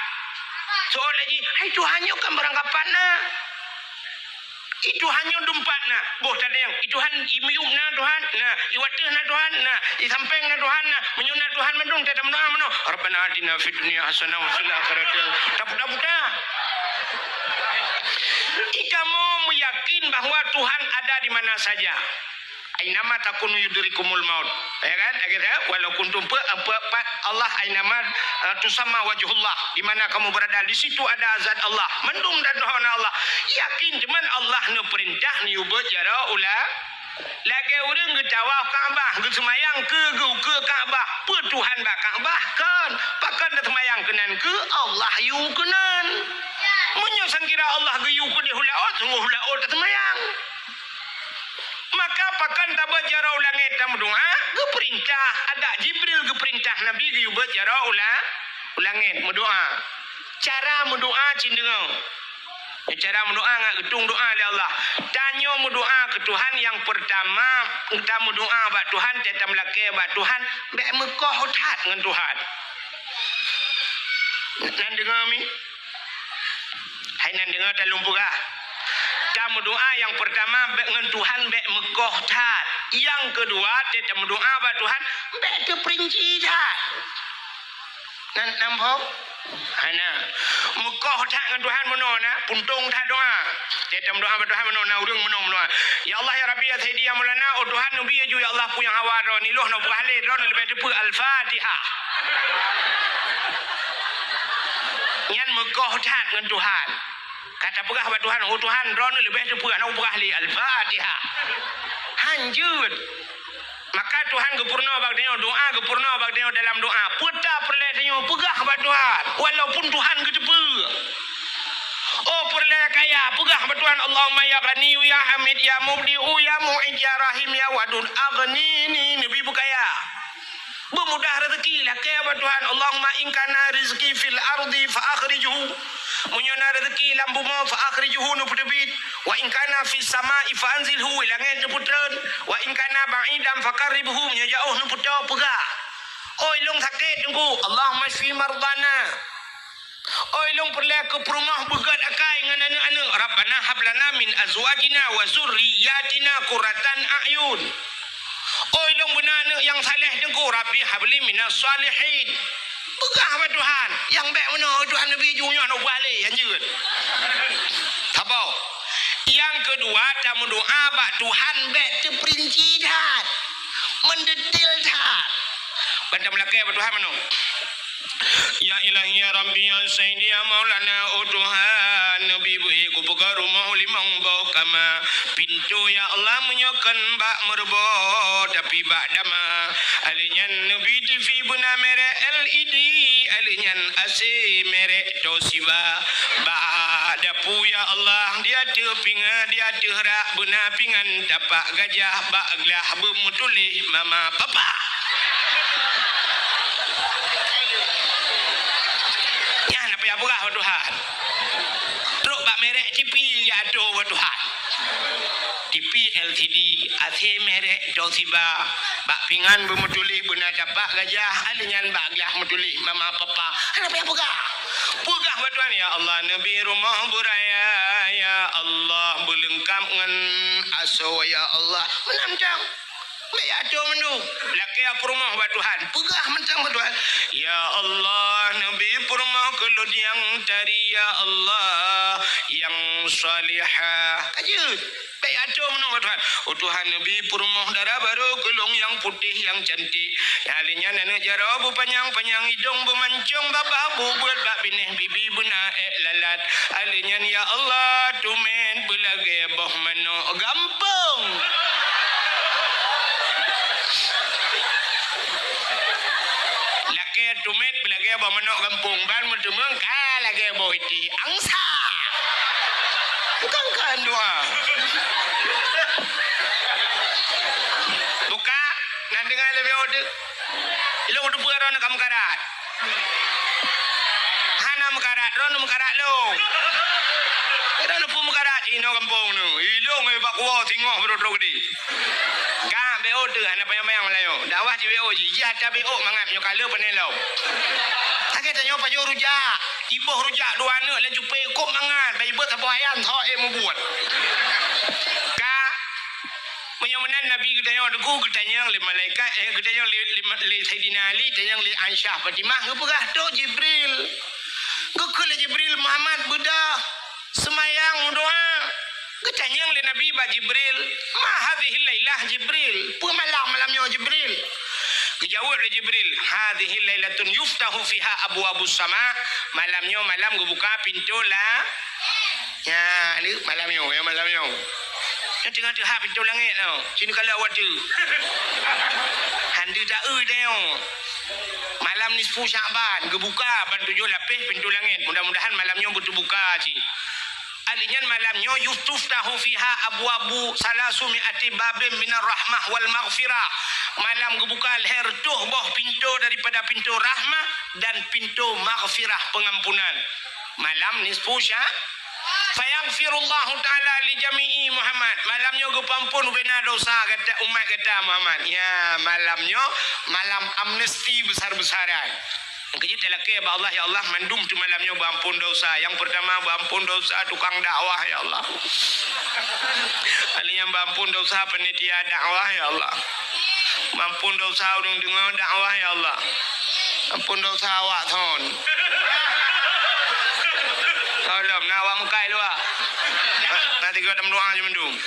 Soal lagi, hai Tuhannya kan beranggapan nah. Itu hanya dumpat na. Boh tadi yang itu han imium na Tuhan. Nah, iwateh na Tuhan. Nah, isampeng na Tuhan. Nah, menyunat Tuhan mendung tak doa meno. Rabbana atina fid dunya hasanah wa fil akhirati hasanah. Jika mau meyakin bahawa Tuhan ada di mana saja. Ainama takunu yudrikumul maut. Ya kan? Walau kuntum Allah ainama tusamma wajhullah. Di mana kamu berada di situ ada zat Allah. Mendung dan doa Allah. Yakin cuman Allah ne perintah ni ubah jara ula. Lagi orang ke tawaf Kaabah, ke semayang ke Kaabah. Pe Tuhan bak Kaabah kan. Pakan dah semayang kenan ke Allah yu kenan. Menyusang kira Allah ke yu ke dia hulaot, sungguh hulaot dah semayang. Maka pakan tak berjarau langit dan berdoa ke perintah ada Jibril ke perintah Nabi ke berjarau langit berdoa. Cara berdoa cindengau. Cara berdoa ngak getung doa oleh Allah. Tanya berdoa ke Tuhan yang pertama, kita berdoa bak Tuhan tetap melaki bak Tuhan, bak Mekah hot dengan Tuhan. Nan dengar mi? Hai nan dengar tak lumpurah. Kita berdoa yang pertama dengan Tuhan bek Mekah tat. Yang kedua kita berdoa bak Tuhan bek ke perinci tat. Nampak? Hana Mekah tat dengan Tuhan menona puntung tat doa. Kita berdoa bak Tuhan menona urang menona. Ya Allah ya Rabbi ya Sayyidi ya Maulana oh Tuhan Nabi ya ya Allah punya hawa ni loh nak berhalih ron lebih depa Al-Fatihah. Nyan Mekah tat dengan Tuhan. Kata pegah buat Tuhan, oh Tuhan, ron lebih tu pegah, nak pegah li Al-Fatihah. Hanjut. Maka Tuhan gepurna bag dia doa, gepurna bag dia dalam doa. Puta perle dia pegah buat Tuhan, walaupun Tuhan ketepu. Oh perle kaya, pegah buat Tuhan. Allahumma ya Ghani ya Hamid ya Mubdi ya Mu'id ya Rahim ya Wadud aghnini nabi bukaya. Bermudah rezeki lah kaya buat Tuhan. Allahumma inkana rizki fil ardi fa akhrijuhu. Munyana rezeki lampu mau fa akhrijuhu nu putebit. Wa inkana fis sama'i fa anzilhu langit nu putreun. Wa inkana ba'idam fa qarribhu nya jauh nu putau pegah. Oi long sakit tunggu. Allahumma shfi mardana. Oi long perle ke perumah begat akai dengan anak-anak. Rabbana hab lana min azwajina wa zurriyyatina qurratan a'yun. Oh ilung benar yang saleh dengku Rabbi habli minas salihin. Pegah apa Tuhan? Yang baik mana Tuhan Nabi junya nak balik anjur. Apa? Yang kedua tamu doa bak Tuhan baik terperinci dah. Mendetil dah. Benda melakai apa Tuhan mana? Ya ilahi ya Rabbi ya Sayyidi ya Maulana oh Tuhan Nabi buhi ku buka rumah limang bau kama pintu ya Allah menyokan bak merbo tapi bak dama alinyan Nabi TV buna mere LED alinyan AC mere Toshiba bak dapu ya Allah dia terpinga dia terrak buna pingan dapat gajah bak gelah bermutulih mama papa. Apakah Tuhan? Teruk bak merek TV ya do Tuhan. TV LCD, AC merek Toshiba, bak pingan bermutulih benda dapat gajah, alinyan bak gelah mutulih mama papa. Kenapa ya pegah? Pegah Tuhan ya Allah Nabi rumah buraya ya Allah berlengkap dengan aso ya Allah. Menamcang. Ya tu mendu. Laki apa rumah buat Tuhan. Pegah mentang buat Tuhan. Ya Allah Nabi rumah kelud yang tari ya Allah yang salihah. Ajud. Ya tu mendu buat Tuhan. Oh Tuhan Nabi rumah darah baru kelung yang putih yang cantik. Yang alinya nenek jarau bu panjang hidung bermancung babah bu buat bak binih bibi buna lalat. Alinya ya Allah tumen belage boh mano gampang. Tumet belagi bah menok kampung ban mentemeng lagi boh iti angsa. Bukan doa. Buka nan dengar lebih order. Ilo udah puara nak kamu karat. Hana mekarat, ron mekarat lo. Ida nak pun mekarat ino kampung nu. Ilo ngai bakwa tengok berdua gede. Kan BO tu anak bayang-bayang Melayu. Dakwah di BO je. Ya ada BO mangat nyo kala penelau. Sakit tanya apa jo rujak. Tibuh rujak dua anak la jumpa kok mangat. Bayi buat apa ayam tho membuat. Ka menyamenan Nabi ketanya deku ketanya le malaikat ketanya le Sayyidina Ali tanya le Aisyah Fatimah ngepegah tok Jibril. Gekul Jibril Muhammad bedah semayang doa. Ketanya le Nabi ba Jibril, "Ma hadhihi lailah Jibril?" Malamnya Jibril. Kejawab le Jibril, "Hadhihi lailatun yuftahu fiha abwabus sama." Malamnya malam buka pintu lah. Ya, ni malamnya. Yang tengah pintu langit tau. Sini kalau awak tu. Handi tak tau. Malam nisfu Syaban buka ban 7 lapis pintu langit. Mudah-mudahan malamnya betul buka cik. Alinya malamnya yustuftahu fiha abwabu salasumi'ati babim minar rahmah wal maghfirah. Malam kebuka leher tuh boh pintu daripada pintu rahmah dan pintu maghfirah pengampunan. Malam nisfu fayaghfirullahu ta'ala li jami'i Muhammad. Malamnya kepampun bena dosa kata umat kata Muhammad. Ya malamnya malam amnesti besar-besaran. Kejut lelaki ya Allah, ya Allah mandum tu malamnya berampun dosa. Yang pertama berampun dosa tukang dakwah ya Allah. Alinya berampun dosa penitia dakwah ya Allah. Mampun dosa orang dengar dakwah ya Allah. Ampun dosa awak thon. Tolong nak awak mukai lu ah. Nanti kita doa je mandum.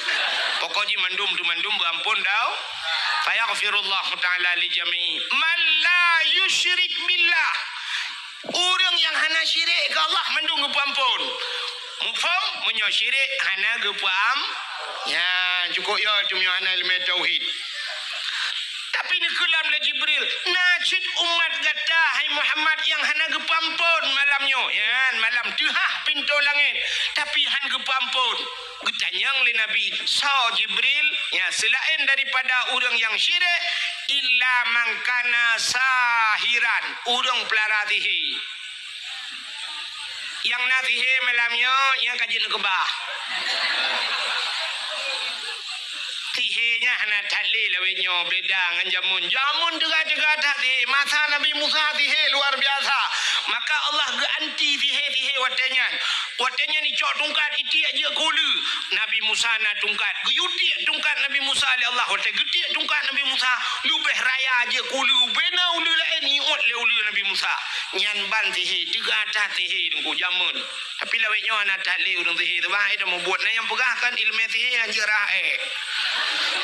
Pokoknya mandum tu mandum berampun dau. Fayaghfirullahu ta'ala li jami'i man la yusyrik billah. Orang yang hana syirik ke Allah mendung ke ampun. Mufam munyo syirik hana ke pam. Ya cukup ya tu munyo hana ilmu tauhid. Tapi ni kelam le Jibril, najid umat gata hai Muhammad yang hana ke ampun malamnya. Ya malam tuhah pintu langit tapi han ke ampun. Getanyang le Nabi so Jibril ya selain daripada orang yang syirik illa mangkana sahiran orang pelaratihi yang natihi malamnya yang kaji kebah tihenya hana tali lawenya beda dengan jamun dega-dega tadi masa Nabi Musa tihe luar biasa maka Allah ganti tihe watenya ni cok tungkat iti aja kulu Nabi Musa na tungkat guyuti tungkat Nabi Musa ali Allah wate geti tungkat Nabi Musa lubeh raya aja kulu bena ulu lain ni ot le ulu Nabi Musa nyan ban tihe tiga atas tihe dengku jamun tapi lawenya ana tali urang tihe tu bae dah membuat na yang pegahkan ilmu tihe yang jerahe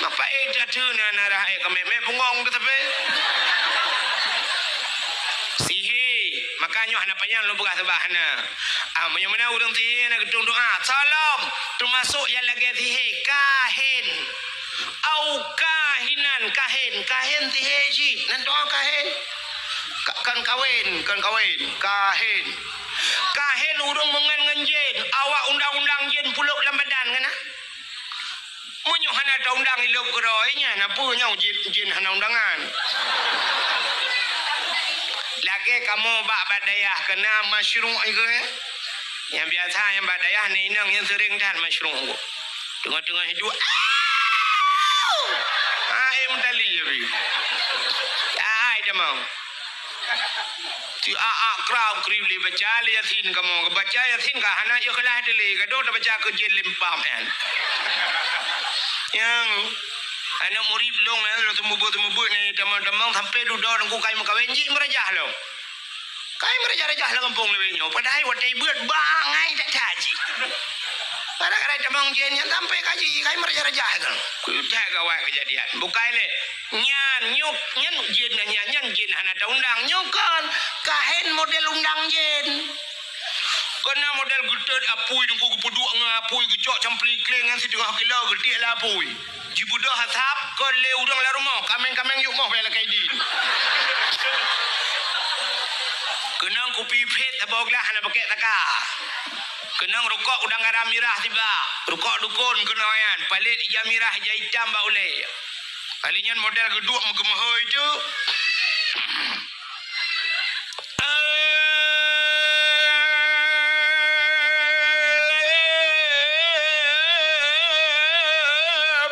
apa jatuh na rahe kami pungong ke tepi makanya anak panjang lu buka sebahana. Mana orang tihe nak ketung doa. Salam termasuk yang lagi tihe kahin. Au kahinan kahin tihe ji. Nan doa kahin. Kan kawin. Kahin. Kahin urung mengan jin. Awak undang-undang jin puluk dalam badan kan? Munyo hana ta undang ilok geroinya. Napa nyau jin hana undangan. Lagi kamu bak badayah kena masyru' ke yang biasa yang badayah ni inang yang sering dah masyru' ko tengah-tengah hidup mentali je bi dah mau tu krau kribli baca yasin kamu baca yasin ka hana yo kelah dele kado dah baca ke jin limpam kan yang anak murid long lo tembubut ni teman-teman sampai duduk nunggu kai makawin ji merajah lo. Kai merajah lah kampung lebih nyo. Padahal watai buat bangai tak haji. Kadang-kadang teman jen yang sampai kaji kai merajah kan. Kudah gawai kejadian. Bukai le. Nyan jen hana ta undang nyokan kahen model undang jen. Kena model getet apui nunggu kepuduk ngapui gecok campli kleng ngan setengah kilo getik lah apui. Jibudah hasap ke le udang la rumah kameng yuk moh bela kaidi. Kenang kopi pet taboglah na pakai taka. Kenang rokok udang garam mirah tiba. Rokok dukun kena yan. Palit ija mirah ija hitam ba ulai. Palingan model geduk menggemah itu.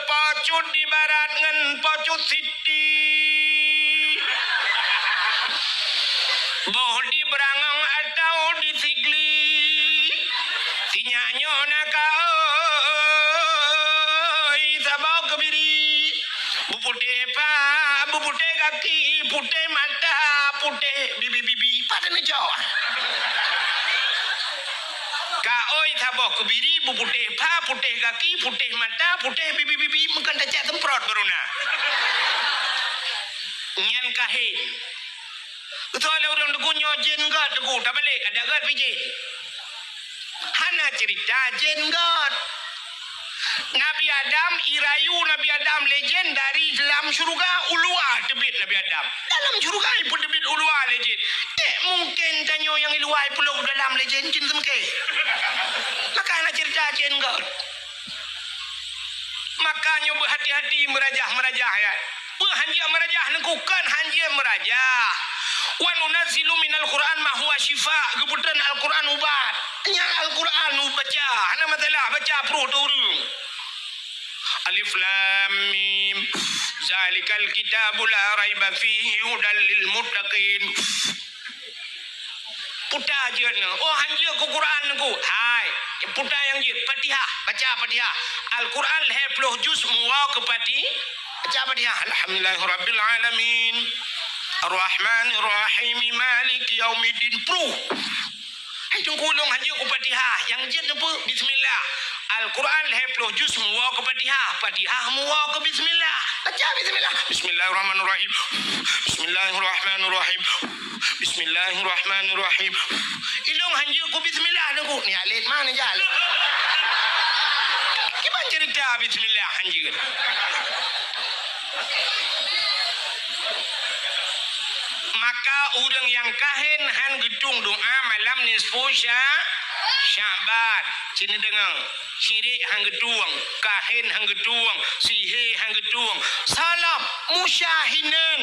Pacut di barat ngan pacut siti. Boh di berangang atau di sigli. Sinyanya nakaoi sabau kebiri. Bupute pa, bupute kaki, putih mata, putih bibi-bibi pada nejawa. Kaoi sabau kebiri, bupute pa, putih kaki, putih mata, putih bibi-bibi mungkin dah semprot beruna. Nyan kahin. Kecuali orang dukunyo jen god duku tak balik ada god pijit. Hana cerita jen god. Nabi Adam irayu Nabi Adam legend dari dalam syurga ulua debit Nabi Adam. Dalam syurga pun debit ulua legend. Mungkin tanyo yang iluai pulau dalam legend jin semke. Maka hana cerita jen god. Makanya berhati-hati merajah ya. Hanjia merajah nengkukan hanjia merajah. Wa nunazzilu minal Qur'an ma huwa shifa. Gebutan Al-Qur'an ubat. Nya Al-Qur'an baca. Hana masalah baca pro turun. Alif lam mim. Zalikal kitabul la raiba fihi hudal lil muttaqin. Puta aja na. Oh hanjia ku Quran ku. Hai. Puta yang je Fatihah. Baca Fatihah. Al-Qur'an 20 juz muwa ke pati. Baca Fatihah. Alhamdulillahirabbil alamin. Ar-Rahmanir Rahim Maliki Yaumiddin Pro. Hai tunggu long haji ku Fatihah. Yang jet apa? Bismillah. Al-Quran 20 juz muwa ke Fatihah. Fatihah muwa ke bismillah. Baca bismillah. Bismillahirrahmanirrahim. Bismillahirrahmanirrahim. Bismillahirrahmanirrahim. Ilong haji ku bismillah tunggu. Ni alit mana jalan? Gimana cerita bismillah haji? Maka orang yang kahin han gedung doa malam nisfu Syaban. Sini dengar. Syirik hang gedung, kahin hang gedung, sihir hang gedung. Salam musyahinan.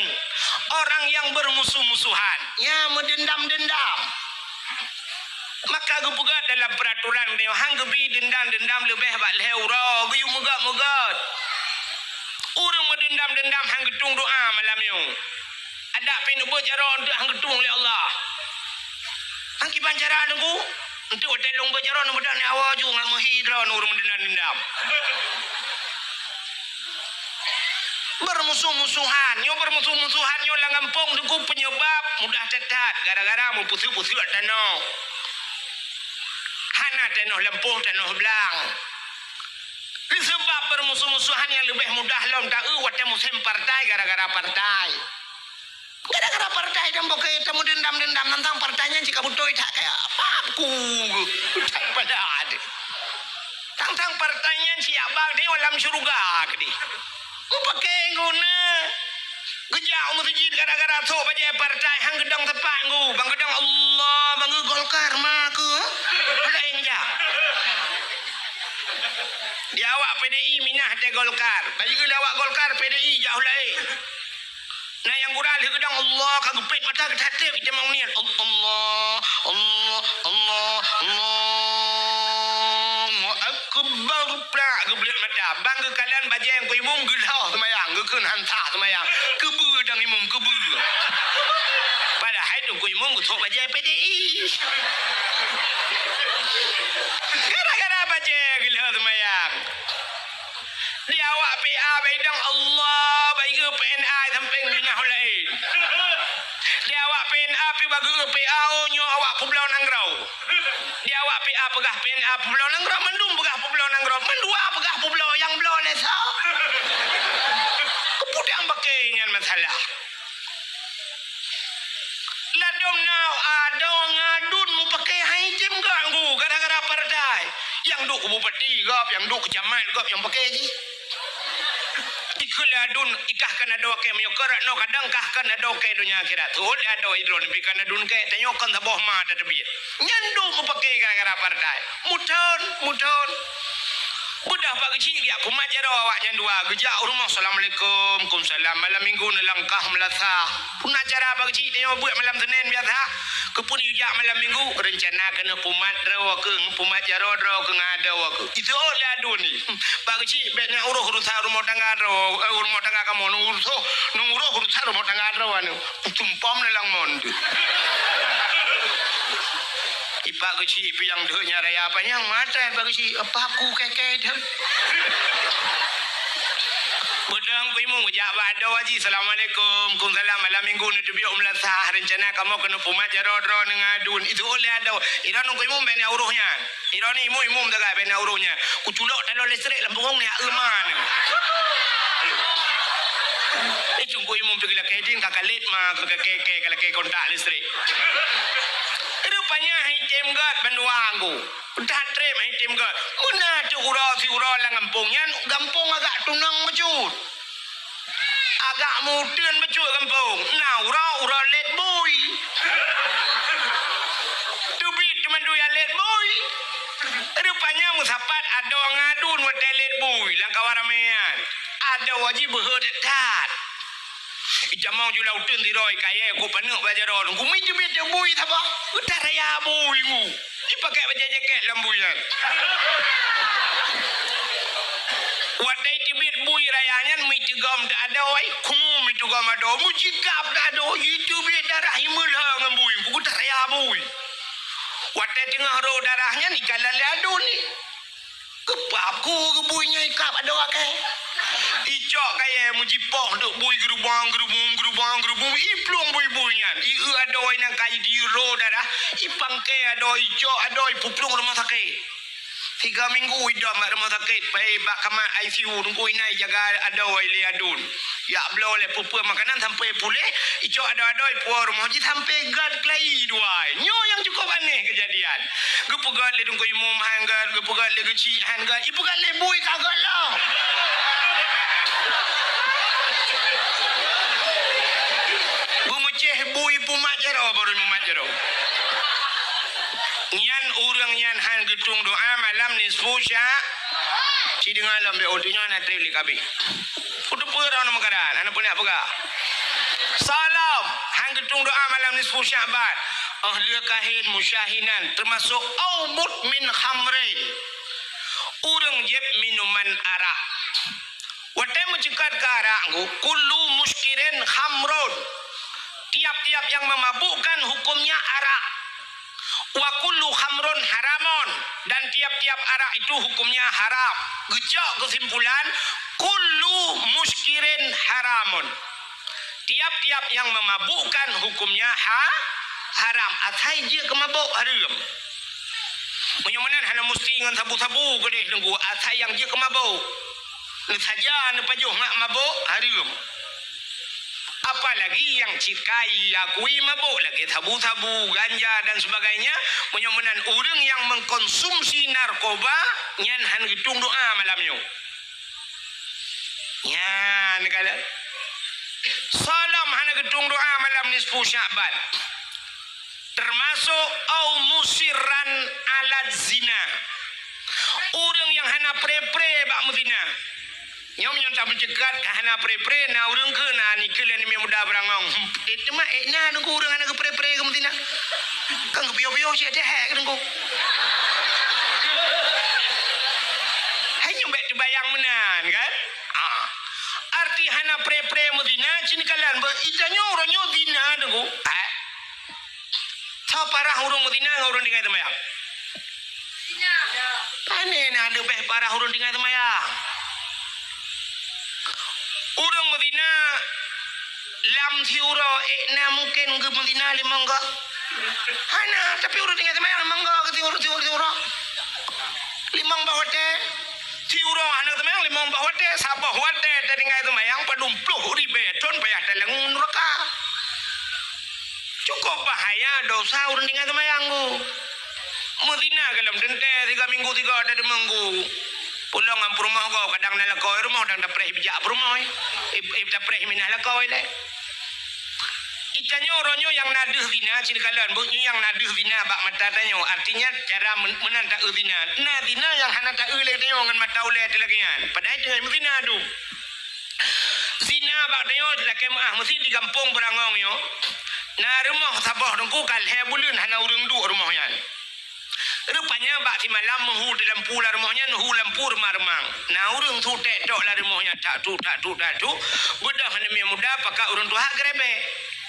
Orang yang bermusuh-musuhan, ya mendendam-dendam. Maka gue pegat dalam peraturan dia hang gebi dendam-dendam lebih bak leura, gue mugat-mugat. Orang mendendam-dendam hang gedung doa malam ni. Ada pinu bercara untuk hang gedung oleh Allah. Hang kiban cara nunggu untuk hotel long bercara nu badan awak ju ngal muhidra nur mendendam-dendam. Bermusuh-musuhan, nyo bermusuh-musuhan nyo langampong nunggu penyebab mudah tetat gara-gara mu pusu-pusu tanah. Hana tanah lempuh tanah belang. Sebab bermusuh-musuhan yang lebih mudah lom tak wate musim partai gara-gara partai. Gara-gara partai dan bokai temu dendam-dendam tentang partainya jika butuh tak kayak apa aku tak pada ada tentang partainya siapa dia dalam syurga kedi mau pakai guna gejak masjid gara-gara tu baca partai hang gedang tepat ngu bang gedang Allah bang Golkar maku lain ja dia awak PDI minah te Golkar bagi awak Golkar PDI jauh lain. Nah yang gural gedang Allah kagepit mata ketatip kita mau niat Allah Allah Allah Allahu akbar plak geblet mata bang ke kalian baca yang imum gelah semayang gekeun hantar semayang kebu dang imum kebu padahal tu imum tu baca PDI gara-gara baca gelah semayang dia awak PA bidang Allah bagi PNA sampai minyak lain. Dia awak PNA pi bagi PA nyo awak Pulau Nangrau. Dia awak PA pegah PNA Pulau Nangrau mendum pegah Pulau Nangrau mendua pegah Pulau yang belau nesa. Kepudang pakai ngan masalah. Ladom now ada ngadun mu pakai haitim ganggu gara-gara partai. Yang duk bupati gap, yang duk camat gap yang pakai je. ikuladun ikahkan ado ke menyokerat no kadang kahkan ado ke dunia akhirat tu ado idron bikan adun ke tanyokan taboh ma ada biat nyandu mo pakai gara-gara partai mudon budak pak kecil ya aku majaro awak nyandua gejak rumah assalamualaikum kumsalam malam minggu nelangkah melasah pun acara pak kecil tanyo buat malam Senin biasa kepun ujak malam minggu rencana kena pumat rawa ke pumat jaro draw ke ngada waku itu oleh adun ni pak kecil beknya urusan rumah tangga rumah tangga kamu nuruh urusan rumah tangga draw anu tumpam nelang mondu ipak kecil yang dehnya raya apa yang mata pak kecil apa aku keke dah Budang ku imong jak bado haji assalamualaikum kumsalam malam minggu ni biok melasah rencana kamu kena pumat jaro-jaro ngadun itu oleh ada ira nu ku imong ben uruhnya ira ni imong daga ben uruhnya ku culok talo listrik lampung ni eman itu ku imong pergi lah kedin kakalit mah keke kalau ke kontak listrik rupanya hitam gat benduangku udah trem hitam gat mana tu urau lang kampungnya kampung agak tunang mecut agak mudun mecut kampung nah urau let boy dubi teman du ya let boy rupanya musapat ada ngadun hotel let boy lang kawaramean ada wajib berdekat Jamang jula utun di roy kaya ko panuk bajaron ku mi jebet bui thaba utar ya bui ngu dipakai baju jaket lambuyan wadai tibit bui rayanya mi tigam da ada oi ku mi tigam ada mu cikap da ada itu bi darah himul ha ngambui ku utar ya bui wadai tengah ro darahnya ni kalan ladu ni kepapku ke buinya ikap ada ke icok kaya mujipok duk bui gerubang iplung bui-buinya ieu adoi nang kai di ro darah ipangke adoi icok adoi puplung rumah sakit 3 minggu idam rumah sakit pai bak kama ICU tunggu inai jaga adoi le adun ya blo le pupu makanan sampai pulih icok adoi puar rumah haji sampai gad klai duai nyo yang cukup aneh kejadian gepegat le tunggu imam hanggar gepegat le geci hanggar ipegat le bui kagak lah Bumeceh bui pumat jero baru pumat jero. Nyan urang nyan han getung doa malam nisfu sya. Si dengan alam be otinya na trili kabi. Udah pura nama keadaan, anak punya apa? Salam han getung doa malam nisfu Syaban. Ahli kahin musyahinan termasuk aumut min khamrin. Urang jeb minuman arak. Watai mencekat ke arak kullu muskirin khamrun. Tiap-tiap yang memabukkan hukumnya arak. Wa kullu khamrun haramun dan tiap-tiap arak itu hukumnya haram. Gejak kesimpulan kullu muskirin haramun. Tiap-tiap yang memabukkan hukumnya haram. Atai je kemabuk haram. Menyamanan hana mesti dengan sabu-sabu kedeh nunggu atai yang je kemabuk. Saja nepajuh ngak mabuk haram. Apalagi yang cikai akui mabuk lagi sabu-sabu ganja dan sebagainya menyamanan orang yang mengkonsumsi narkoba nyan han gitung doa malamnya nyan kala salam han gitung doa malam nisfu Syaban termasuk au musirran ala zina orang yang hana pre-pre bak muzina nyom tak mencegat hana pre-pre na urang ke na nikil ni muda berangong itu mah na nunggu urang hana ke pre-pre ke muzina kan ke bio-bio sia dah hak nunggu hanya bet bayang menan kan arti hana pre-pre muzina cini kalian itanyo orangnya zina nunggu Tahu parah urang muzina urang dengan temayang zina ane na ada beh parah urang dengan temayang Urang Medina lam thiuro na mungkin ke Medina limang enggak. Hana tapi urang tinggal temayang limang enggak ke thiuro. Limang bahote thiuro hana temayang limang bahote sabah wate tinggal temayang padumpluh ribe ton payah telengun neraka. Cukup bahaya dosa urang tinggal temayang ku. Medina kalam dente 3 minggu 3 ada minggu. Pulang am rumah kau kadang nak lakoi rumah dan dapreh bijak rumah. Dapreh minah lakoi le. Itanyo ronyo yang naduh zina cilikalan bu yang naduh zina bak mata tanyo artinya cara menanta zina. Nah zina yang hana ta le tanyo ngan mata ule telagian. Padahal dengan zina adu. Zina bak tanyo lakem mesti di kampung berangong yo. Nah rumah sabah dengku kal he bulun hana urang du rumah yan. Rupanya bak si malam menghu dalam pula rumahnya nuhu lampu remang. Nah urang tu tek tok lah rumahnya tak tu. Budak hana muda pakai urang tu hak grebe.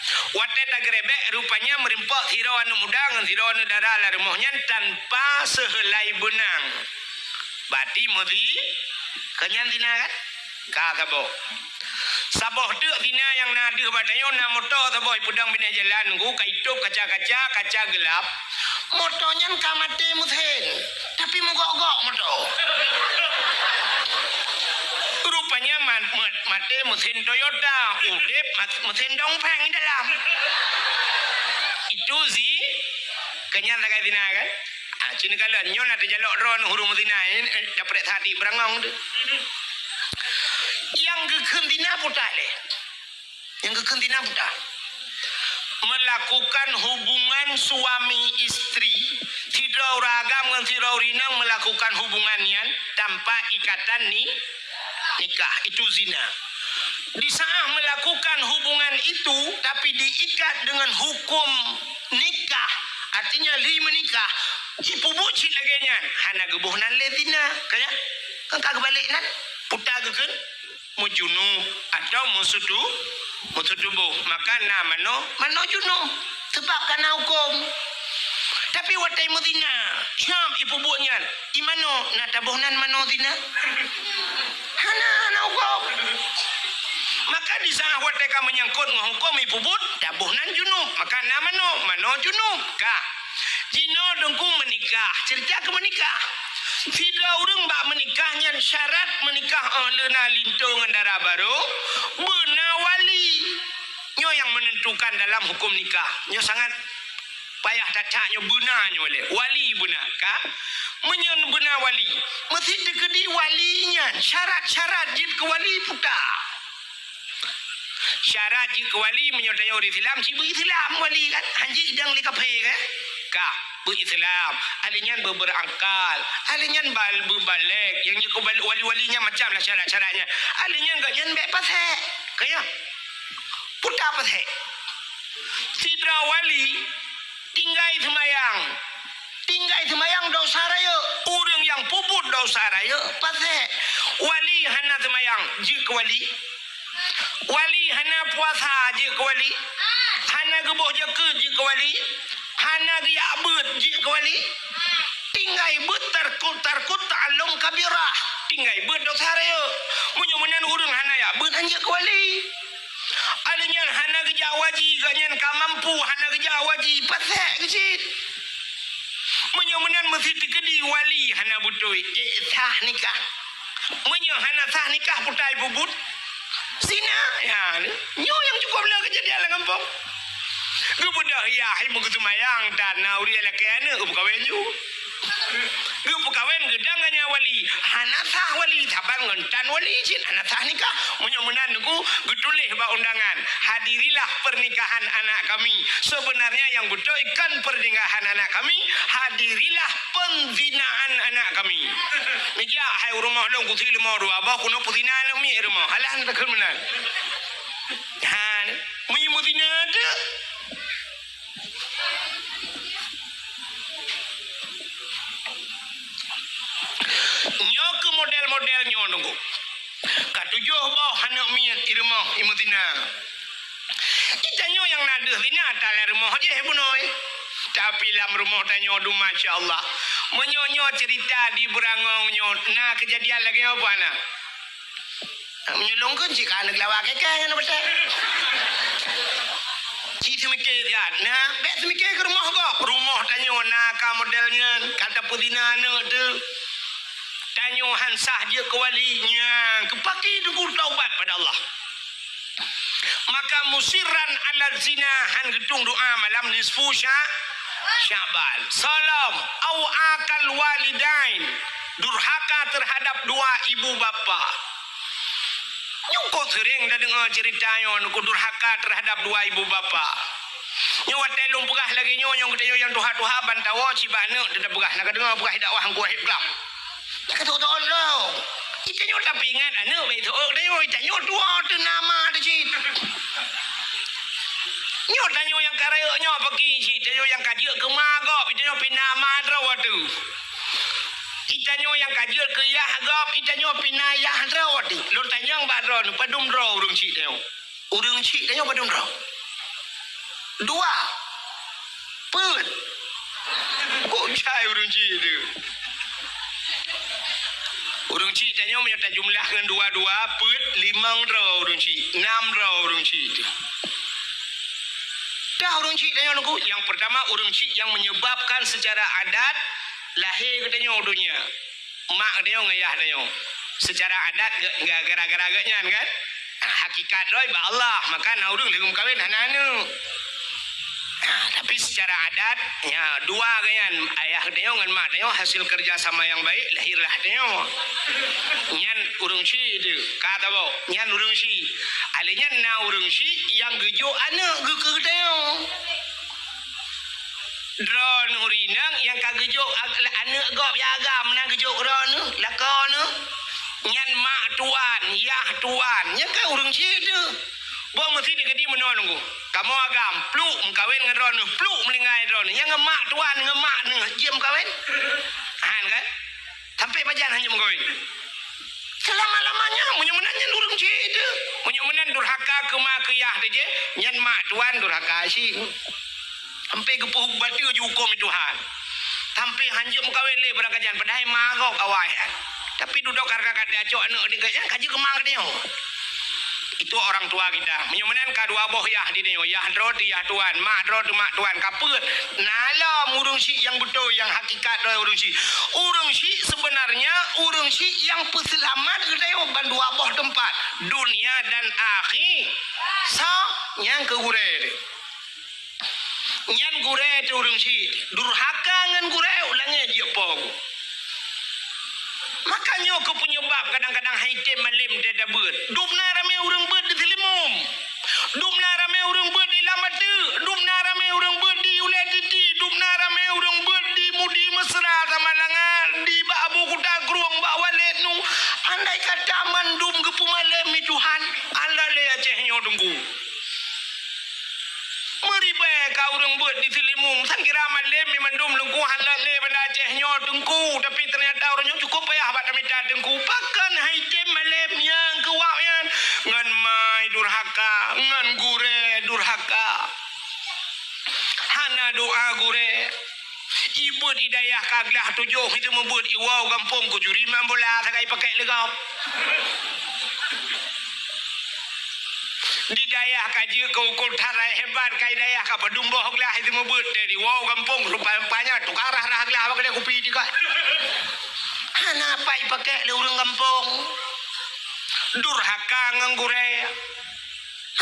Wate tak grebek rupanya merimpak sirawan muda dengan sirawan darah lah rumahnya tanpa sehelai benang. Bati mesti kenyan zina kan? Kakabo. Sabah dek zina yang nadi badanyo na motor sabah pudang bina jalan ku kaitup kaca gelap. Motornya kamate muthen. Tapi mogok motor. Rupanya mate mesin Toyota, udep mesin dongpeng di dalam. Itu sih kenyan tak zina kan? Cina kala nyon ada jalok ron huruf zina dapat hati berangong tu. Yang kekentina putar le. Yang kekentina putar. Melakukan hubungan suami istri tidak ragam dengan tidak rinang melakukan hubungannya tanpa ikatan nikah itu zina. Di saat melakukan hubungan itu tapi diikat dengan hukum nikah artinya li menikah ibu bucin lagi nya hana gebuhnan le zina kaya kan kagak balik nan putar gekeun mujunub atau musudubuh maka mano junub sebab kana hukum tapi watai mudina syam ibu bunya imano na tabuhnan mano zina hana hukum maka di sana watai ka menyangkut hukum ibu but tabuhnan junub maka mano junub ka jino dengku menikah cerita ke menikah tidak orang bak menikahnya syarat menikah lena lintung darah baru benar wali nyo yang menentukan dalam hukum nikah nyo sangat payah tacaknya benarnya oleh wali benar kah menyen benar wali mesti dikedi walinya syarat-syarat jib ke wali putar syarat jib ke wali menyertai orang Islam cibu Islam wali kan hanji idang likapai kan kah Islam, alinyan berangkal, alinyan berbalik, yang ikut balik wali-walinya macam lah syarat-syaratnya. Alinyan gak nyan baik pasal, kaya putar pasal. Sidra wali tinggai semayang dosa raya, orang yang puput dosa raya pasal. Wali hana semayang, jik wali hana puasa jik wali, hana gebuh jeka jik wali. Hana dia abut jik wali tinggai but tarkut ta'allum kabirah tinggai but dosa raya munyo-munyan urang hana ya but anjek wali alinya hana geja waji ganyan ka mampu hana geja waji pasek kecil munyo-munyan mesti digedi wali hana butoi sah nikah munyo hana sah nikah putai bubut zina ya nyo yang cukup lah kejadian lah kampung Gubudah ya, ibu ketumayang tanah uri elakane ubukawen ju. Gubukawen gedang ganya wali, hanasah wali tabang ngentan wali jin hanasah nikah munyo-munan ku getulih ba undangan. Hadirilah pernikahan anak kami. Sebenarnya yang betul ikan pernikahan anak kami, hadirilah penzinaan anak kami. Meja hai rumah long ku tilu mau abah kuno puzinaan mi rumah. Alah tak kemenan. Han, mi muzina ada. Nyo ke model-model nyo nunggu. Katujuh bawah anak miat irmah imutina. Kita nyo yang nada zina tala rumah je bunoi. Tapi lam rumah tanyo du masya-Allah. Menyo cerita di berangong nyo. Nah kejadian lagi apa nak? Menyolongkan jika anak lawak kan betul. Cik semikir dia. Nah, bet semikir ke rumah kok. Rumah tanyo nak modelnya kata putina anak tu. Tanyo hansah dia ke walinya. Kepaki dulu taubat pada Allah. Maka musiran ala zina han gedung doa malam nisfu Sya'ban. Salam au akal walidain durhaka terhadap dua ibu bapa. Nyuko sering dah dengar ceritanya nuku durhaka terhadap dua ibu bapa. Nyawa telung pegah lagi nyong kita yang tuha bantawa cibana tidak pegah nak dengar pegah dakwah ku hib gam. Kata tolong. Kita nyo tapi ingat anak betul. Dia kita nyo dua tu nama tu cik. Nyo tanyo yang karaya nyo pergi cik, tanyo yang kajak ke magop, kita nyo pinama draw tu. Kita nyo yang kajak ke yah gop, kita nyo pinayah draw tu. Lu tanyo yang badron padum draw urang cik tanyo. Urang cik tanyo padum draw. Dua. Put. Kok cai urang cik tu. Urang cik tanyo menyata jumlah dengan dua-dua put 5 draw urang cik, 6 draw urang cik tu. Dah urang cik tanya aku, yang pertama urang cik yang menyebabkan secara adat lahir katanya dunia. Mak katanya ngayah katanya. Secara adat enggak gara-gara agaknya kan? Hakikat doi ba Allah, maka na urang legum kawin anak-anak. Tapi secara adat ya dua kan ayah katanya ngan mak katanya hasil kerja sama yang baik lahirlah katanya. Nyan urang cik itu kata bau, nyan urang cik. Alenya na urang cik yang gejo anak ge katanya. Drone urinang yang kagejo anak gop ya agam na gejo drone lakon. Nyan mak tuan, yah tuan, nya ka urang cik tu. Bo mesti digedi menonunggu. Kamu agam pluk mengkawin dengan drone, pluk melingai drone. Yang ngemak tuan ngemak ni jam kawin. Han kan? Sampai pajan hanya mengkawin. Selama-lamanya menyemenannya urang cik tu. Menyemenan durhaka ke mak ke yah tu je. Nyan mak tuan durhaka si. Sampai gepuh batu je hukum Tuhan. Sampai hanjuk mengkawin le berakajan padahal magok awai. Tapi duduk kakak dia acok anak dia kaji kemang dia. Itu orang tua kita. Menyemenan kadua boh yah di dia. Yah drot yah tuan, mak drot mak tuan. Kaput. Nala urang si yang betul yang hakikat doy urang si. Urang si sebenarnya urang si yang peselamat ke dia ban dua boh tempat, dunia dan akhir. So yang ke gure dia. Nyan gure tu urang si. Durhaka ngan gure ulangnya je pog. Makanya ke penyebab kadang-kadang haitim malim dia dah ber. Dupna ramai orang ber di Selimum. Dupna ramai orang ber di Lamatu. Dupna ramai orang ber di Ulai Titi. Dupna ramai orang ber di Mudi Mesra sama Langar. Di Bak Abu Kuta Keruang Bak Walet nu. Andai kata mandum ke pemalim ni Tuhan. Allah le acehnya tunggu. Meribah kau orang buat di Selimum. San kira malam ni mandum lengku halal le benda acehnya tunggu. Tapi ternyata orangnya cukup payah pada minta tunggu. Pakan haitim malam yang kewaknya. Ngan mai durhaka. Ngan gure durhaka. Hana doa gure. Ibu hidayah kaglah tujuh. Itu membuat iwau kampung kujuri mambola. Sakai pakai legap. Di daya kaji ke ukur tarai hebat kai daya ka padumboh glah itu mebut dari wow kampung rupa-rupanya tukarah dah glah apa kena kopi juga. Hana pai pakai le urang kampung. Durhaka nganggure.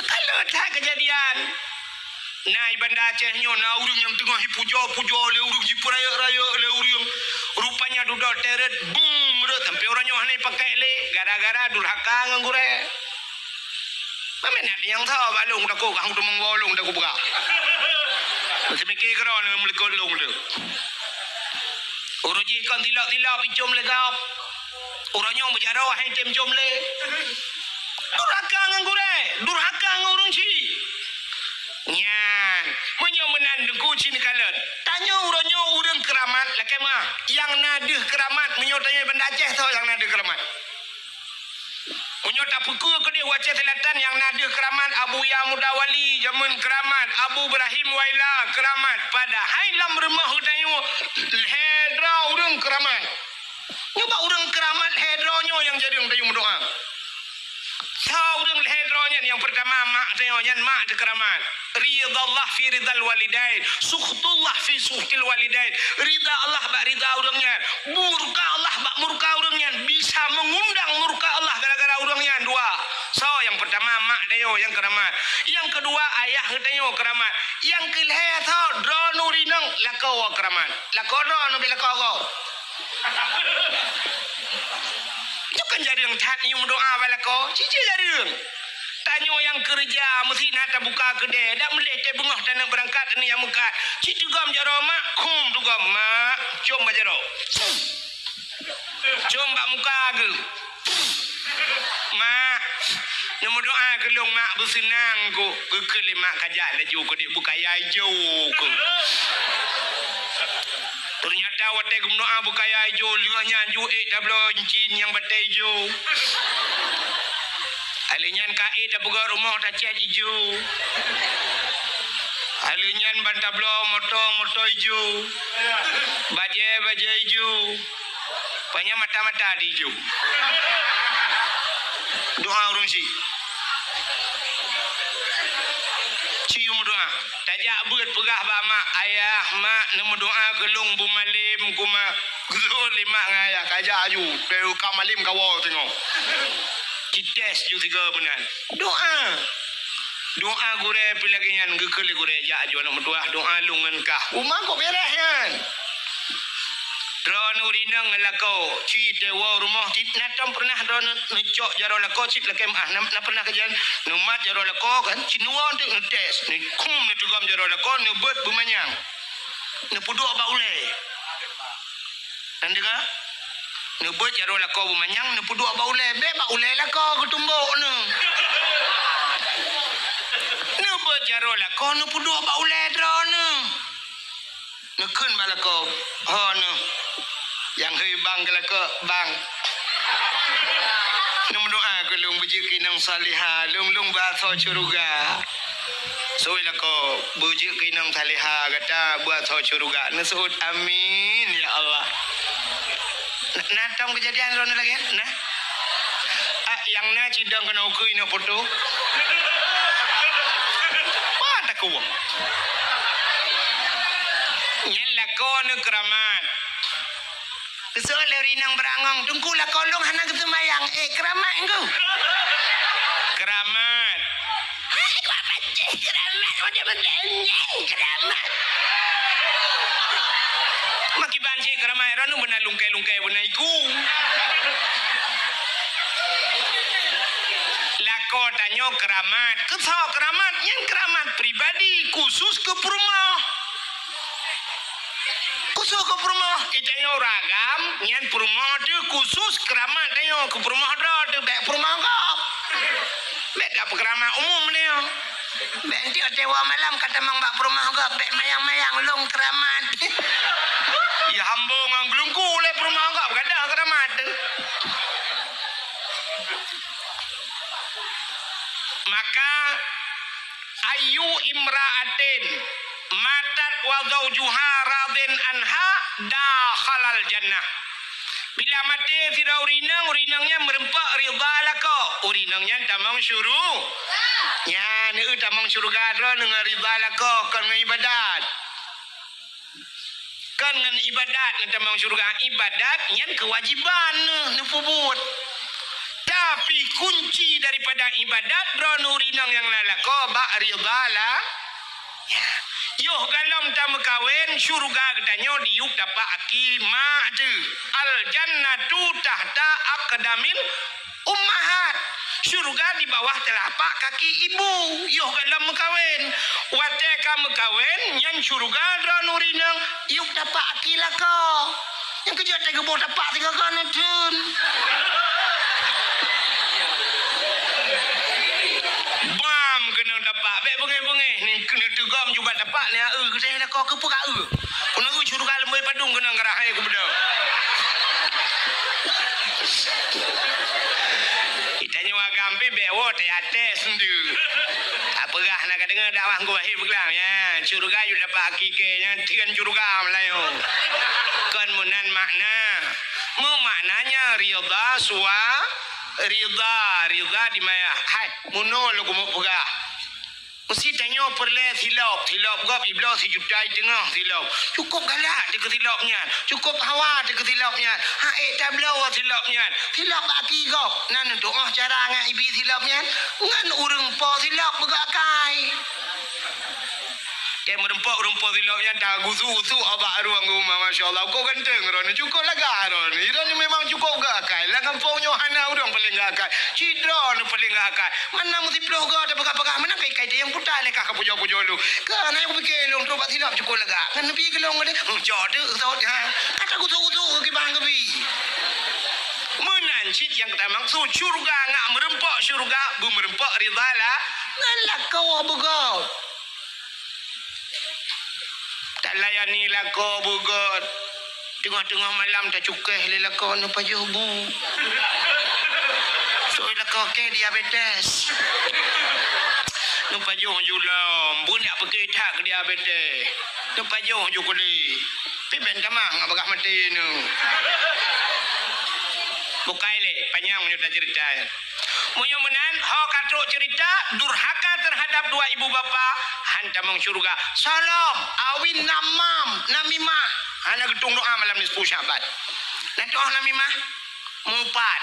Kalau tak kejadian. Nai banda Acehnya na urang yang tengah pujo-pujo le urang jipuraya-raya le urang rupanya duduk teret boom sampai orangnya hanai pakai le gara-gara durhaka nganggure. Mana nak yang tahu balung dah kau kang tu mengolong dah kau buka. Masih mikir kerana melkolong tu. Orang je kan tilak-tilak picum legap. Orangnya berjarah hai tem jom le. Durhaka ngangure, durhaka ngurung ci. Nyan, menyemenan dengku cini kalat. Tanya orangnya urang keramat lakai mah. Yang nadih keramat menyotanya benda Aceh tahu yang nadih keramat. Menyota pukul ke dia Aceh Selatan yang nadih keramat Abu Ya Mudawali jamun keramat Abu Ibrahim Waila keramat pada hailam rumah udayu hedra urang keramat. Nyoba urang keramat hedronya yang jadi udayu doa. Tahu urang hedronya yang pertama mak tanya mak de keramat. Ridallah fi ridal walidain, sukhtullah fi sukhtil walidain. Ridha Allah ba ridha urangnya, murka Allah ba murka urangnya, bisa mengundang murka Allah gara-gara urangnya dua. So yang pertama mak dayo yang keramat. Yang kedua ayah dayo keramat. Yang kelima tho dronurinang lakau keramat. Lakau no bila kau. Itu kan jadi yang tak ni doa bala ko. Cici jadi yang. Tanya yang kerja mesti nak buka kedai. Dak melih teh bengah dan nak berangkat ni yang mukat. Cici gam jaro mak, kum tu gam mak. Jom bajaro. Jom bak muka ke. Mak, nama doa kelong mak bersenang ko. Ke mak kajak laju ko dik buka hijau ko. Ternyata watai kum doa buka hijau liahnya juik dah belum cincin yang batai hijau. Alinyan kait dah buka rumah dah cat hijau. Alinyan bantah belum motor hijau. Baju hijau. Banyak mata-mata di hijau. Doa urung si. Cium doa. Tajak beut pegah ba mak ayah mak nama doa gelung bu malim kuma gelo lima ngaya kajak aju teu ka malim kawo tengok. Cites ju tiga benan. Doa gure pilagian gekel gure ja aju anak metuah doa lungan kah. Umang kok beres kan. Drone urinang lako ci dewa rumah tit natam pernah drone necok jaro lako cit lakem nam pernah kajian numat jaro lako kan cinuan tu ngetes ni kum ni tugam jaro lako ni bet bumanyang ni puduk ba ule nanti ka ni bet jaro lako bumanyang ni puduk ba ule be ba ule lako ketumbuk ni bet jaro lako ni puduk ba ule drone ni kun ba lako ho ni yang hei bang ke lako bang nung doa ke lung bujiki nang salihah lung bahasa curuga so lako bujiki nang salihah kata bahasa curuga nesut amin ya Allah natang kejadian rona lagi nah yang na cidang kena ukui na foto wah tak kuwang nyen lako ne keramat so lerinang berangong tunggu lah kolong hana kesemayang keramat engkau keramat hai kau apa cik keramat macam mengenyeng keramat maki banci keramat ranu benar lungkai benar iku lako tanyo keramat kesal keramat yang keramat pribadi khusus ke rumah khusus ke rumah kejanya ragam nyan rumah tu khusus keramat tayo ke rumah dah tu bek rumah kau bek dak keramat umum dia bek nanti tewa malam kata mang bak rumah kau bek mayang-mayang long keramat ya hamba ngang glungku le rumah kau kada keramat tu maka ayu imra'atin matat wa zawjuha radin anha dakhalal jannah. Bila mati tidak urinangnya merempak ridha lako. Urinangnya tamang syuruh. Ya, ni tamang syurga dro dengan ridha lako kan dengan ibadat. Kan dengan ibadat ni tamang syurga ibadat yang kewajiban ni pubut. Tapi kunci daripada ibadat dro urinang yang lalako ba ridha lah. Ya. Yoh galam tamu kawin syurga katanya diuk dapat akimah tu. Al jannatu tahta aqdamil ummahat. Syurga di bawah telapak kaki ibu. Yoh galam kawin. Wate kamu kawin yang syurga dran urinang yuk dapat akilah kau. Yang kerja tega bawa dapat tiga kan itu. Kena dapat baik bengai-bengai ni kena tegam juga dapat ni saya nak kau ke pura kena syurga lembai padung kena ngerahai ke benda kita nyawa gampi bewo te ates ndu apa gah nak dengar dakwah gua hi belang ya syurga yu dapat hakikatnya tian syurga melayu kan munan maknanya ridha suwa ridha di maya hai muno lo gumo pegah mesti tanya perle silap gap iblis si jutai tengah silap cukup galak dia kesilapnya cukup hawa dia kesilapnya tablau silapnya silap baki gap nan doa cara ngan ibi silapnya ngan urang po silap begakai dia merempak urang lupa silap yang dah gusu-gusu abak ruang rumah masya-Allah. Kau ganteng ron cukup laga ron. Iron memang cukup gakal. Lah kampungnya hana orang paling gakal. Cidra ni paling gakal. Mana mesti ploh ga ada pegah-pegah mana kai dia yang putar lekah ke pujo-pujo lu. Kan aku fikir long tu bak silap cukup laga. Kan nabi ke long ada. Jode sot ha. Kata gusu-gusu ke bang ke bi. Menancit yang kita maksud syurga ngak merempak syurga bu merempak ridala ngalak kau bugot tak layani lako bugot tengah-tengah malam tak cukai lelako nu pajuh bu so lako ke diabetes nu pajuh julam bu nak pergi tak ke diabetes nu pajuh ju kuli pimen kamang abagah mati nu bukai le panjang menyudah cerita. Munyumenan ho katruk cerita durhaka terhadap dua ibu bapa hantam syurga. Salam awin namam namimah. Ana getung doa malam ni 10 Syaban. Nanti oh namimah mumpat.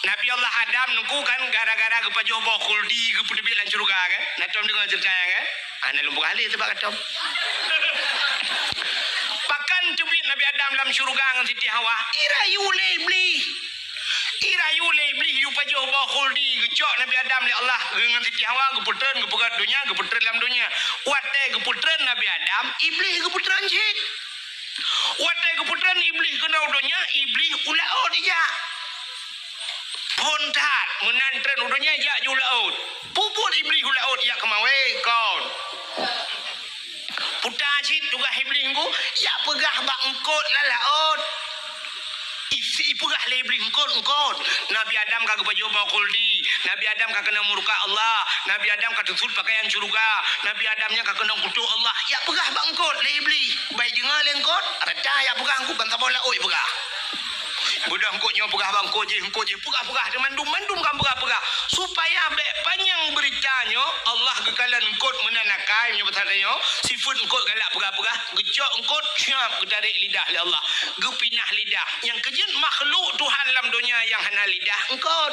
Nabi Allah Adam nunggu kan gara-gara kepajuh bawa khuldi kepudebit lan syurga kan. Nanti om dengar cerita kan. Ana lumpuk ahli sebab kata. Cubit Nabi Adam dalam syurga dengan Siti Hawa. Irayu lebli. Irayu lebli yu pajuh bawa khuldi gecok Nabi Adam li Allah dengan Siti Hawa geputren gepegat dunia geputren dalam dunia. Wate geputren Nabi Adam, iblis geputren jin. Wate geputren iblis kena dunia, iblis ulao dia. Pontat menantren dunia ya julaut. Puput iblis ulaut ya kemawe kaun. Putar cik tugas iblis ku ya pegah bak engkot lalaut isi pegah le iblis engkot Nabi Adam kagak baju bawa kuldi Nabi Adam kagak kena murka Allah Nabi Adam kagak tusul pakaian syurga Nabi Adamnya kagak kena kutuk Allah ya pegah bak engkot le iblis baik dengar le engkot reda ya pegah engkot bantah bola oi pegah budak engkotnya pegah bang engkot je pegah dengan mandum kan pegah supaya bek panjang beritanya Allah gekalan engkot menanakai nya betadanya sifat engkot galak pegah gecok engkot siap getarik lidah oleh Allah gepinah lidah yang kejut makhluk Tuhan dalam dunia yang hana lidah engkot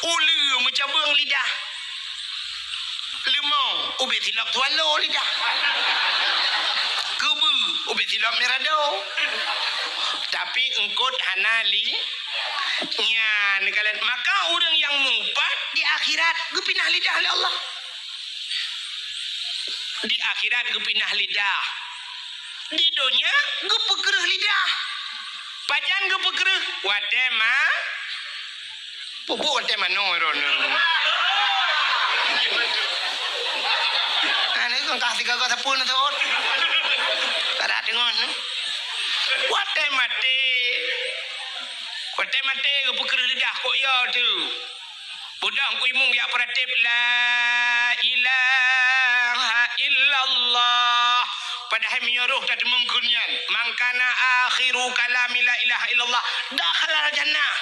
ulu macam beng lidah lemau ubit silap tualo lidah kebu ubit silap merado tapi engkot hanali nya negalan maka orang yang mumpat di akhirat gepinah lidah oleh Allah di akhirat gepinah lidah di dunia gepegereh lidah pajan gepegereh watema pupu watema no rono ane kan kasih kagak sapun tu kada dengon watema te mate gepegereh lidah kok ya tu budak ku imung ya pratip la ilaha illallah padahal menyuruh tadi mengkunyan mangkana akhiru kalami la ilaha illallah dakhala jannah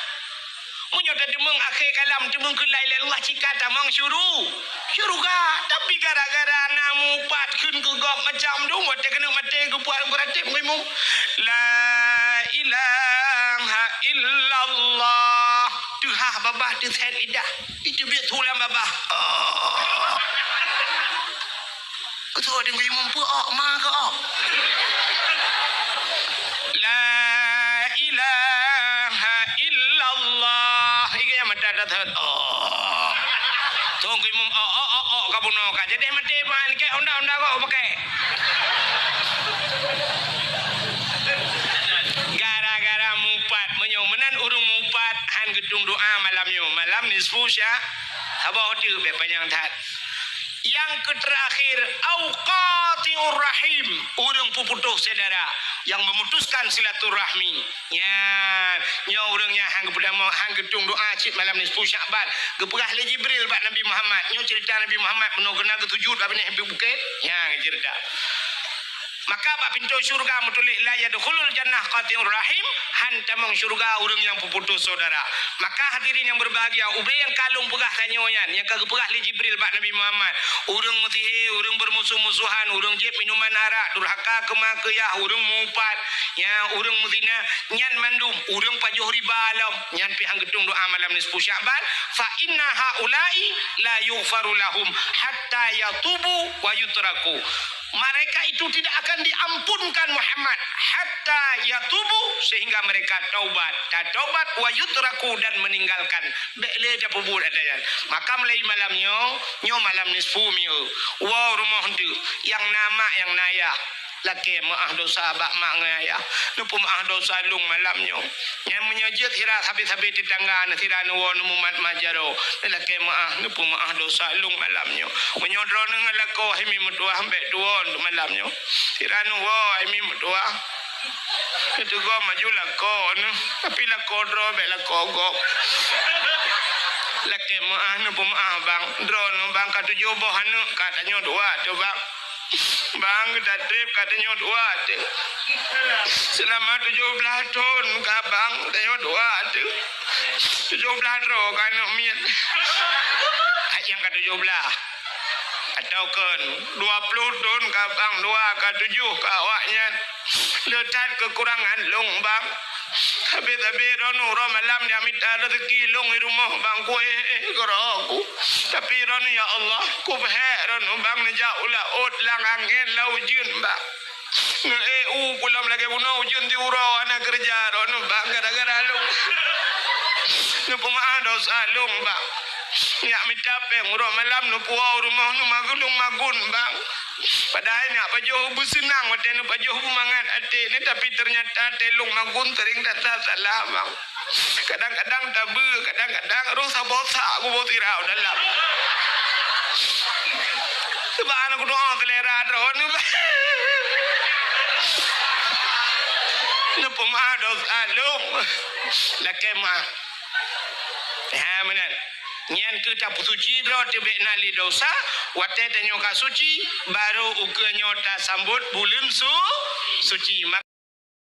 munyo tadi mengakhir kalam tu mengkun la ilaha illallah cika tamang syurga tapi gara-gara namu patkeun ke gop macam tu mate kena mate ke puan pratip ku imung la ilaha illallah tuhah babah tu set lidah itu biar tulang babah ketua dengan imam pu ma ke la ilaha illallah iki yang mata dathat tunggu imam kabuno ka jadi mati pan ke onda kok pakai gara-gara mumpat menyumenan urung mumpat han gedung doa malam nisfu sya apa hotel be panjang tat yang terakhir auqatiur rahim urung puputus saudara yang memutuskan silaturahmi nya urangnya hang pertama hang gedung doa cik malam nisfu Syaban geperah le Jibril bak Nabi Muhammad nyo cerita Nabi Muhammad meno kena kesujud apa ni hampir bukit cerita Maka bak pintu syurga mutulik la yadkhulul jannah qatir rahim, hantamang syurga urang yang puputus saudara. Maka hadirin yang berbahagia, ubay yang kalung pegah tanyoyan, yang kagak pegah li Jibril bak Nabi Muhammad. Urang mutihe, urang bermusuh-musuhan, urang jeb minuman arak, durhaka kemakayah, urang mupat, ya urang muzina, nyan mandum, urang pajuh riba alam, nyan pihang gedung doa malam nisfu Sya'ban, fa inna haula'i la yughfaru lahum hatta yatubu wa yutraku. Mereka itu tidak akan diampunkan Muhammad hatta yatubu, sehingga mereka taubat. Taubat wa yutraku, dan meninggalkan. Bekle ja pubur adayan. Maka mulai malamnya, nyo malam nisfu mio. Wa rumah tu yang nama yang naya. Laki maah dosa bak mak ngaya. Nupu maah dosa lung malamnya. Yang menyajat hira habis-habis di tangga nasiranu wa numumat majaro. Laki maah nupu maah dosa lung malamnya. Menyodro dengan lako himi mutua hambek tuon malamnya. Hiranu wa himi mutua. Itu go maju lako nu. Tapi lako dro be lako go. Laki maah nupu maah bang. Dro nu bang katujuh bohanu katanya dua tu bang. Bang dah trip katanya dua tu. Selama 17 tahun kabang katanya dua tu. 17 tahun kan miat. Yang ke 17. Atau kan 20 tahun kabang dua ke 7 kawaknya. Letak kekurangan long bang. Tapi rono malam dia minta rezeki long di rumah bang kue keraku. Tapi rono ya Allah ku behek rono bang jauh lah ot lang angin lau jun bang. Pulang lagi bunuh ujung di urau anak kerja rono bang gara-gara long. Nu pemaah dosa long bang. Ya minta pengurau malam nu puau rumah nu magulung magun bang. Padahal nak pajuh bersenang waktu nu pajuh mangan ate ni, tapi ternyata telung magun tering data salah bang. Kadang-kadang tabu, kadang-kadang rosa bosa aku bawa tirau dalam. Sebab anak doa selera drone nu bang. Nu pemaah dosa long. Laki mah. Ya benar. Nyan ke tapu suci dro tebek nali dosa wate tanyo ka suci baru uke nyota sambut bulan suci.